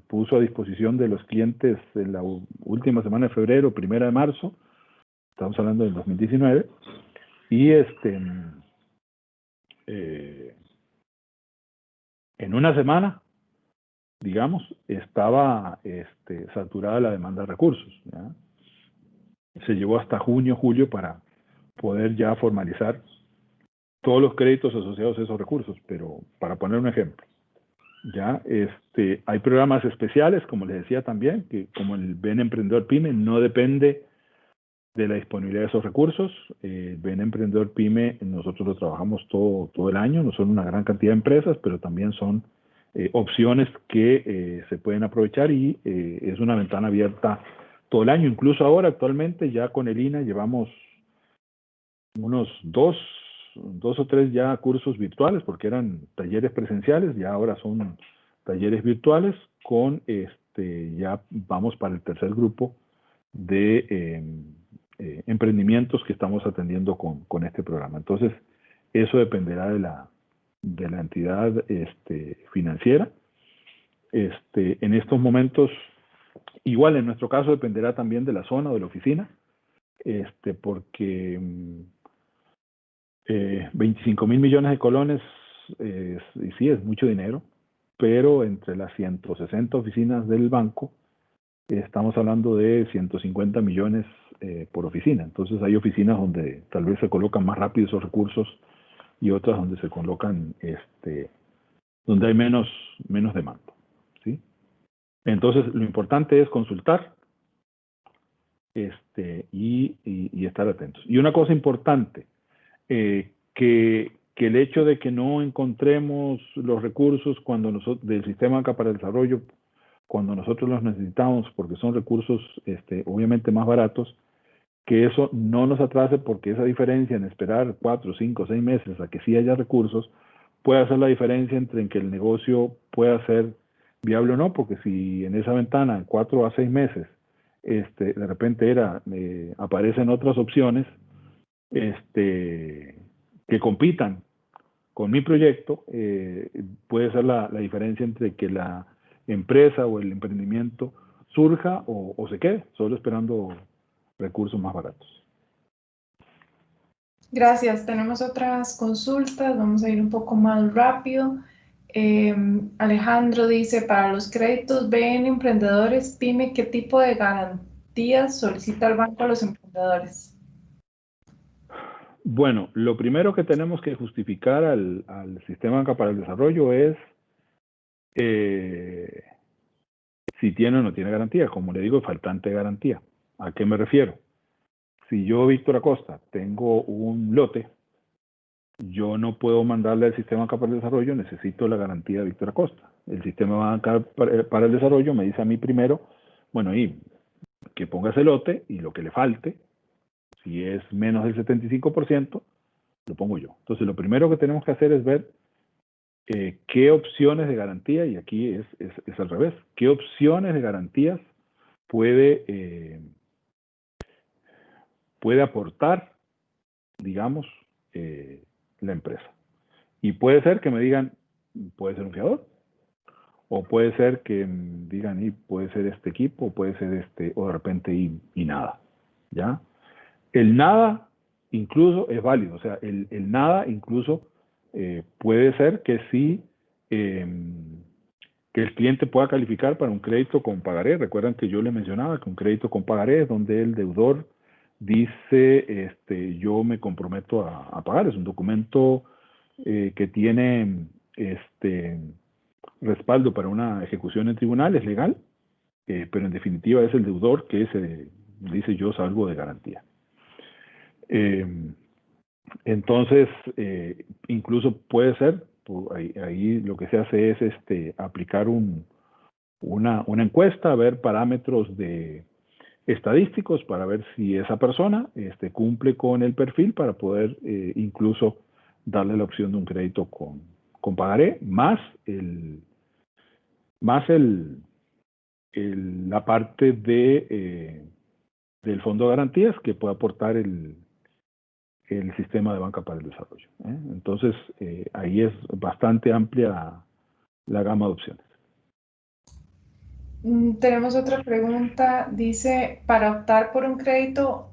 puso a disposición de los clientes en la última semana de febrero, 1 de marzo, estamos hablando del 2019, y en una semana, digamos, estaba saturada la demanda de recursos, ¿ya? Se llevó hasta junio, julio para poder ya formalizar todos los créditos asociados a esos recursos, pero para poner un ejemplo, ya hay programas especiales, como les decía también, que como el BEN Emprendedor PYME no depende de la disponibilidad de esos recursos. BEN Emprendedor PYME nosotros lo trabajamos todo el año, no son una gran cantidad de empresas, pero también son opciones que se pueden aprovechar y es una ventana abierta todo el año. Incluso ahora, actualmente, ya con el INA llevamos unos dos o tres ya cursos virtuales, porque eran talleres presenciales, ya ahora son talleres virtuales, con ya vamos para el tercer grupo de emprendimientos que estamos atendiendo con este programa. Entonces, eso dependerá de la entidad financiera. En estos momentos, igual en nuestro caso dependerá también de la zona o de la oficina, porque 25.000 millones de colones, y sí, es mucho dinero, pero entre las 160 oficinas del banco, estamos hablando de 150 millones por oficina. Entonces hay oficinas donde tal vez se colocan más rápido esos recursos y otras donde se colocan, donde hay menos demanda, ¿sí? Entonces, lo importante es consultar y estar atentos. Y una cosa importante, que el hecho de que no encontremos los recursos del Sistema de Banca para el Desarrollo cuando nosotros los necesitamos, porque son recursos obviamente más baratos, que eso no nos atrase, porque esa diferencia en esperar 4, 5, 6 meses a que sí haya recursos puede hacer la diferencia entre en que el negocio pueda ser viable o no, porque si en esa ventana 4 a 6 meses de repente aparecen otras opciones que compitan con mi proyecto, puede ser la diferencia entre que la empresa o el emprendimiento surja o se quede, solo esperando recursos más baratos. Gracias. Tenemos otras consultas. Vamos a ir un poco más rápido. Alejandro dice, para los créditos BN Emprendedores PYME, ¿qué tipo de garantías solicita el banco a los emprendedores? Bueno, lo primero que tenemos que justificar al Sistema Banca para el Desarrollo es si tiene o no tiene garantía. Como le digo, faltante de garantía. ¿A qué me refiero? Si yo, Víctor Acosta, tengo un lote, yo no puedo mandarle al Sistema Banca para el Desarrollo, necesito la garantía de Víctor Acosta. El Sistema Banca para el Desarrollo me dice a mí primero, bueno, y que ponga ese lote y lo que le falte, si es menos del 75%, lo pongo yo. Entonces, lo primero que tenemos que hacer es ver qué opciones de garantía, y aquí es al revés, qué opciones de garantías puede aportar, digamos, la empresa. Y puede ser que me digan, puede ser un fiador, o puede ser que digan, y puede ser este equipo, o puede ser o de repente y nada, ¿ya? El nada incluso es válido, o sea, el nada incluso puede ser que sí, que el cliente pueda calificar para un crédito con pagaré. Recuerdan que yo le mencionaba que un crédito con pagaré es donde el deudor dice, yo me comprometo a pagar. Es un documento que tiene respaldo para una ejecución en tribunal, es legal, pero en definitiva es el deudor que dice yo salgo de garantía. Entonces, incluso puede ser, ahí lo que se hace es aplicar una encuesta, ver parámetros estadísticos para ver si esa persona cumple con el perfil para poder incluso darle la opción de un crédito con pagaré, más la parte del fondo de garantías que puede aportar el Sistema de Banca para el Desarrollo. Entonces, ahí es bastante amplia la gama de opciones. Tenemos otra pregunta. Dice, para optar por un crédito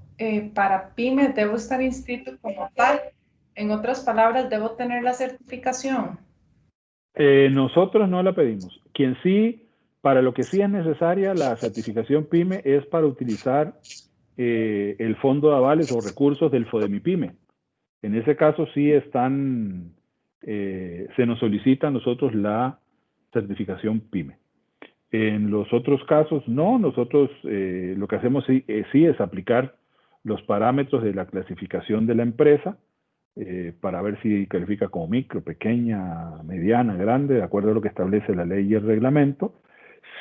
para PYME, ¿debo estar inscrito como tal? En otras palabras, ¿debo tener la certificación? Nosotros no la pedimos. Para lo que sí es necesaria la certificación PYME es para utilizar el fondo de avales o recursos del FODEMIPYME. En ese caso sí se nos solicita a nosotros la certificación PYME. En los otros casos no, nosotros lo que hacemos sí es aplicar los parámetros de la clasificación de la empresa para ver si califica como micro, pequeña, mediana, grande, de acuerdo a lo que establece la ley y el reglamento.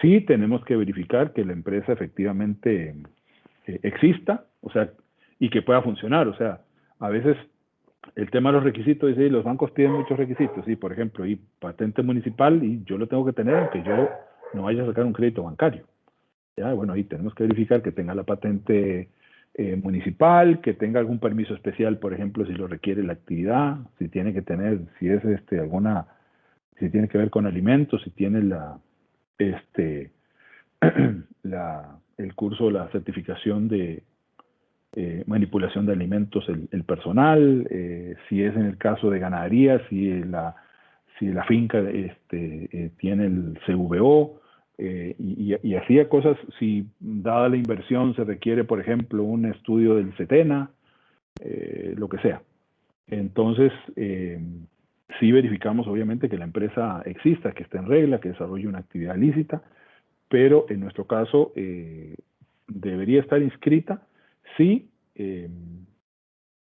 Sí tenemos que verificar que la empresa efectivamente exista, o sea, y que pueda funcionar. O sea, a veces el tema de los requisitos, dice, los bancos piden muchos requisitos, sí, por ejemplo, y patente municipal, y yo lo tengo que tener aunque yo no vaya a sacar un crédito bancario. Ya, bueno, ahí tenemos que verificar que tenga la patente municipal, que tenga algún permiso especial, por ejemplo, si lo requiere la actividad, si tiene que tener, si es si tiene que ver con alimentos, si tiene el curso, la certificación de manipulación de alimentos, el personal, si es en el caso de ganadería, si la finca tiene el CVO, y hacía cosas, si dada la inversión se requiere, por ejemplo, un estudio del CETENA, lo que sea. Entonces, sí verificamos obviamente que la empresa exista, que esté en regla, que desarrolle una actividad lícita, pero en nuestro caso debería estar inscrita si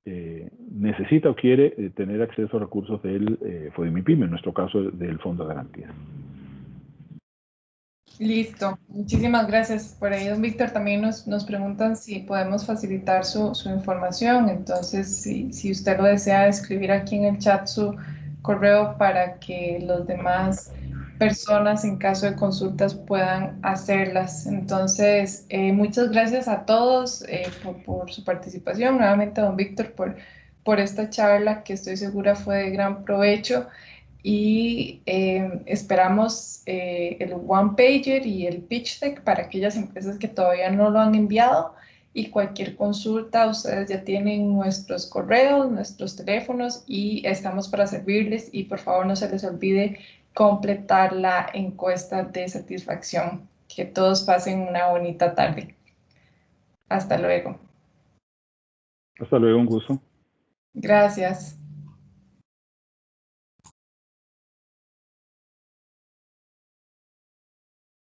necesita o quiere tener acceso a recursos del FODIMIPYME, en nuestro caso del Fondo de Garantía. Listo, muchísimas gracias. Por ahí, don Víctor, también nos preguntan si podemos facilitar su información. Entonces, si usted lo desea, escribir aquí en el chat su correo para que los demás personas en caso de consultas puedan hacerlas. Entonces, muchas gracias a todos por su participación. Nuevamente a don Víctor por esta charla que estoy segura fue de gran provecho. Y esperamos el one pager y el pitch deck para aquellas empresas que todavía no lo han enviado, y cualquier consulta, ustedes ya tienen nuestros correos, nuestros teléfonos y estamos para servirles, y por favor no se les olvide completar la encuesta de satisfacción. Que todos pasen una bonita tarde. Hasta luego. Hasta luego, un gusto. Gracias.